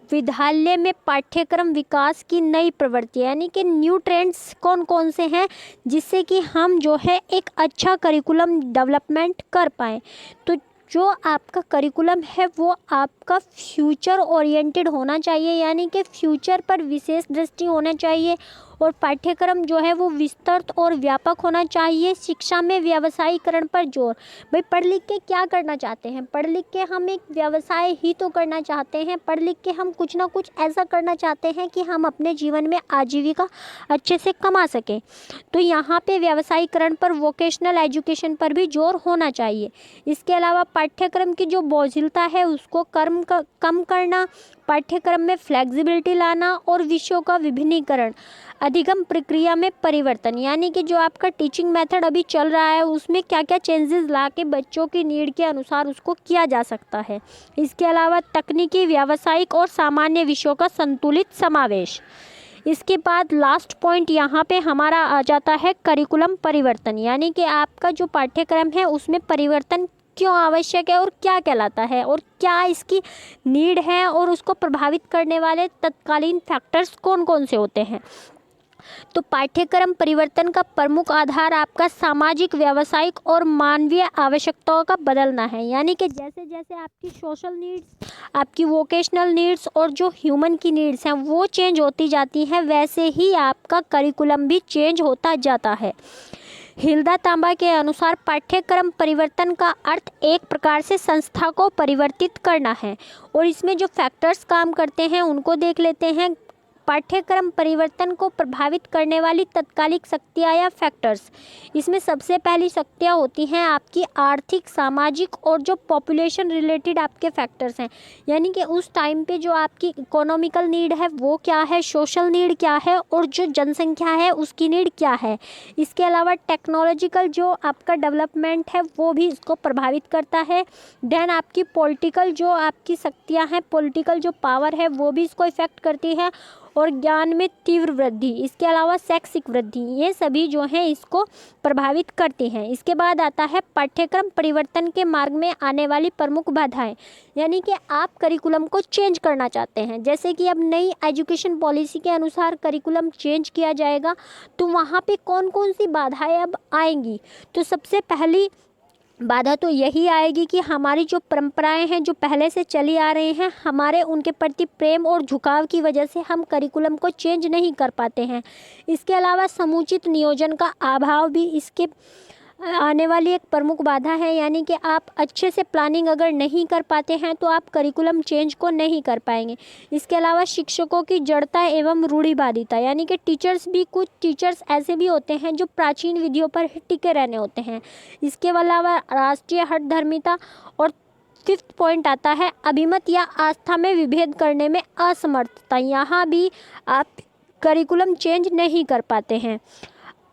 विद्यालय में पाठ्यक्रम विकास की नई प्रवृत्ति, यानी कि न्यू ट्रेंड्स कौन कौन से हैं जिससे कि हम जो है एक अच्छा करिकुलम डेवलपमेंट कर पाएँ। तो जो आपका करिकुलम है वो आपका फ्यूचर ओरिएंटेड होना चाहिए, यानी कि फ्यूचर पर विशेष दृष्टि होना चाहिए। और पाठ्यक्रम जो है वो विस्तृत और व्यापक होना चाहिए। शिक्षा में व्यावसायीकरण पर जोर। भाई पढ़ लिख के क्या करना चाहते हैं, पढ़ लिख के हम एक व्यवसाय ही तो करना चाहते हैं, पढ़ लिख के हम कुछ ना कुछ ऐसा करना चाहते हैं कि हम अपने जीवन में आजीविका अच्छे से कमा सकें। तो यहाँ पे व्यावसायीकरण पर, वोकेशनल एजुकेशन पर भी जोर होना चाहिए। इसके अलावा पाठ्यक्रम की जो बोझिलता है उसको कम करना, पाठ्यक्रम में फ्लेक्सिबिलिटी लाना और विषयों का विभिन्नीकरण, अधिगम प्रक्रिया में परिवर्तन, यानी कि जो आपका टीचिंग मेथड अभी चल रहा है उसमें क्या क्या चेंजेस ला के बच्चों की नीड के अनुसार उसको किया जा सकता है। इसके अलावा तकनीकी, व्यावसायिक और सामान्य विषयों का संतुलित समावेश। इसके बाद लास्ट पॉइंट यहाँ पे हमारा आ जाता है करिकुलम परिवर्तन, यानी कि आपका जो पाठ्यक्रम है उसमें परिवर्तन क्यों आवश्यक है और क्या कहलाता है और क्या इसकी नीड है और उसको प्रभावित करने वाले तत्कालीन फैक्टर्स कौन कौन से होते हैं। तो पाठ्यक्रम परिवर्तन का प्रमुख आधार आपका सामाजिक, व्यावसायिक और मानवीय आवश्यकताओं का बदलना है, यानी कि जैसे जैसे आपकी सोशल नीड्स, आपकी वोकेशनल नीड्स और जो ह्यूमन की नीड्स हैं वो चेंज होती जाती हैं, वैसे ही आपका करिकुलम भी चेंज होता जाता है। हिल्दा तांबा के अनुसार पाठ्यक्रम परिवर्तन का अर्थ एक प्रकार से संस्था को परिवर्तित करना है। और इसमें जो फैक्टर्स काम करते हैं उनको देख लेते हैं। पाठ्यक्रम परिवर्तन को प्रभावित करने वाली तत्कालिक शक्तियाँ या फैक्टर्स। इसमें सबसे पहली शक्तियाँ होती हैं आपकी आर्थिक, सामाजिक और जो पॉपुलेशन रिलेटेड आपके फैक्टर्स हैं, यानी कि उस टाइम पे जो आपकी इकोनॉमिकल नीड है वो क्या है, सोशल नीड क्या है और जो जनसंख्या है उसकी नीड क्या है। इसके अलावा टेक्नोलॉजिकल जो आपका डेवलपमेंट है वो भी इसको प्रभावित करता है। देन आपकी पॉलिटिकल जो आपकी शक्तियाँ हैं, पॉलिटिकल जो पावर है वो भी इसको इफेक्ट करती है, और ज्ञान में तीव्र वृद्धि, इसके अलावा शैक्षिक वृद्धि, ये सभी जो हैं इसको प्रभावित करती हैं। इसके बाद आता है पाठ्यक्रम परिवर्तन के मार्ग में आने वाली प्रमुख बाधाएं, यानी कि आप करिकुलम को चेंज करना चाहते हैं, जैसे कि अब नई एजुकेशन पॉलिसी के अनुसार करिकुलम चेंज किया जाएगा, तो वहाँ पे कौन कौन सी बाधाएं अब आएंगी। तो सबसे पहली बाधा तो यही आएगी कि हमारी जो परंपराएं हैं जो पहले से चली आ रही हैं, हमारे उनके प्रति प्रेम और झुकाव की वजह से हम करिकुलम को चेंज नहीं कर पाते हैं। इसके अलावा समुचित नियोजन का अभाव भी इसके आने वाली एक प्रमुख बाधा है, यानी कि आप अच्छे से प्लानिंग अगर नहीं कर पाते हैं तो आप करिकुलम चेंज को नहीं कर पाएंगे। इसके अलावा शिक्षकों की जड़ता एवं रूढ़िवादिता, यानी कि कुछ टीचर्स ऐसे भी होते हैं जो प्राचीन विधियों पर ही टिके रहने होते हैं। इसके अलावा राष्ट्रीय हठधर्मिता, और फिफ्थ पॉइंट आता है अभिमत या आस्था में विभेद करने में असमर्थता, यहाँ भी आप करिकुलम चेंज नहीं कर पाते हैं।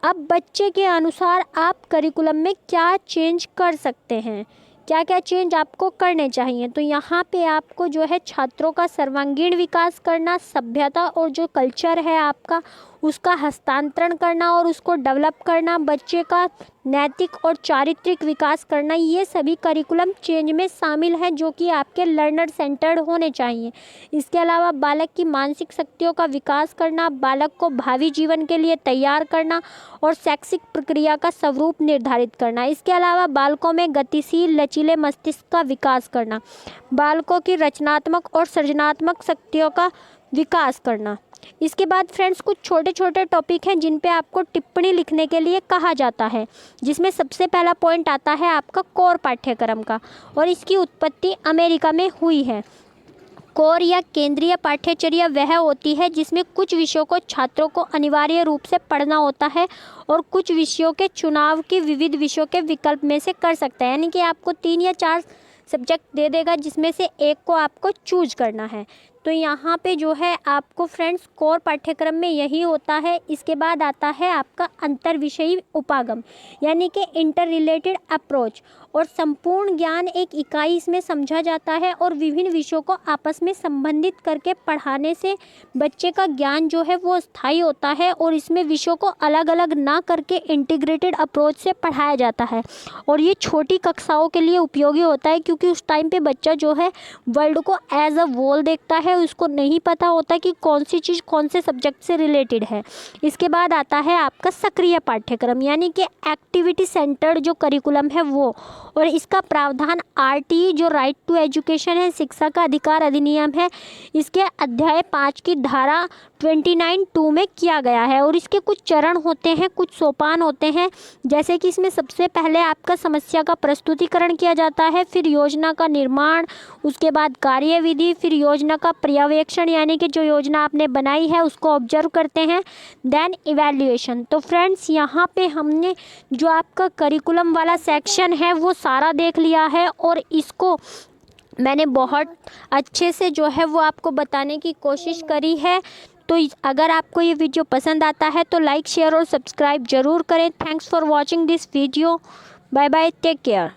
अब बच्चे के अनुसार आप करिकुलम में क्या चेंज कर सकते हैं, क्या क्या चेंज आपको करने चाहिए। तो यहाँ पे आपको जो है छात्रों का सर्वांगीण विकास करना, सभ्यता और जो कल्चर है आपका उसका हस्तांतरण करना और उसको डेवलप करना, बच्चे का नैतिक और चारित्रिक विकास करना, ये सभी करिकुलम चेंज में शामिल हैं जो कि आपके लर्नर सेंटर्ड होने चाहिए। इसके अलावा बालक की मानसिक शक्तियों का विकास करना, बालक को भावी जीवन के लिए तैयार करना और शैक्षिक प्रक्रिया का स्वरूप निर्धारित करना। इसके अलावा बालकों में गतिशील लचीले मस्तिष्क का विकास करना, बालकों की रचनात्मक और सृजनात्मक शक्तियों का विकास करना। इसके बाद फ्रेंड्स कुछ छोटे छोटे टॉपिक हैं जिन पे आपको टिप्पणी लिखने के लिए कहा जाता है, जिसमें सबसे पहला पॉइंट आता है आपका कोर पाठ्यक्रम का, और इसकी उत्पत्ति अमेरिका में हुई है। कोर या केंद्रीय पाठ्यचर्या वह होती है जिसमें कुछ विषयों को छात्रों को अनिवार्य रूप से पढ़ना होता है और कुछ विषयों के चुनाव की विविध विषयों के विकल्प में से कर सकता है, यानी कि आपको 3 या 4 सब्जेक्ट दे देगा जिसमें से एक को आपको चूज करना है। तो यहाँ पे जो है आपको फ्रेंड्स कोर पाठ्यक्रम में यही होता है। इसके बाद आता है आपका अंतर विषयी उपागम, यानी कि इंटर रिलेटेड अप्रोच, और संपूर्ण ज्ञान एक इकाई इसमें समझा जाता है और विभिन्न विषयों को आपस में संबंधित करके पढ़ाने से बच्चे का ज्ञान जो है वो स्थायी होता है, और इसमें विषयों को अलग अलग ना करके इंटीग्रेटेड अप्रोच से पढ़ाया जाता है। और ये छोटी कक्षाओं के लिए उपयोगी होता है क्योंकि उस टाइम पे बच्चा जो है वर्ल्ड को एज अ वोल देखता है, उसको नहीं पता होता कि कौन सी चीज़ कौन से सब्जेक्ट से रिलेटेड है। इसके बाद आता है आपका सक्रिय पाठ्यक्रम, यानी कि एक्टिविटी सेंटर्ड जो करिकुलम है वो, और इसका प्रावधान RTE जो राइट टू एजुकेशन है, शिक्षा का अधिकार अधिनियम है, इसके अध्याय 5 की धारा 29(2) में किया गया है। और इसके कुछ चरण होते हैं, कुछ सोपान होते हैं, जैसे कि इसमें सबसे पहले आपका समस्या का प्रस्तुतिकरण किया जाता है, फिर योजना का निर्माण, उसके बाद कार्यविधि, फिर योजना का पर्यवेक्षण, यानी कि जो योजना आपने बनाई है उसको ऑब्जर्व करते हैं, देन इवैल्यूएशन। तो फ्रेंड्स यहाँ पे हमने जो आपका करिकुलम वाला सेक्शन है वो सारा देख लिया है, और इसको मैंने बहुत अच्छे से जो है वो आपको बताने की कोशिश करी है। तो अगर आपको ये वीडियो पसंद आता है तो लाइक, शेयर और सब्सक्राइब ज़रूर करें। Thanks for watching this video. Bye bye, take care.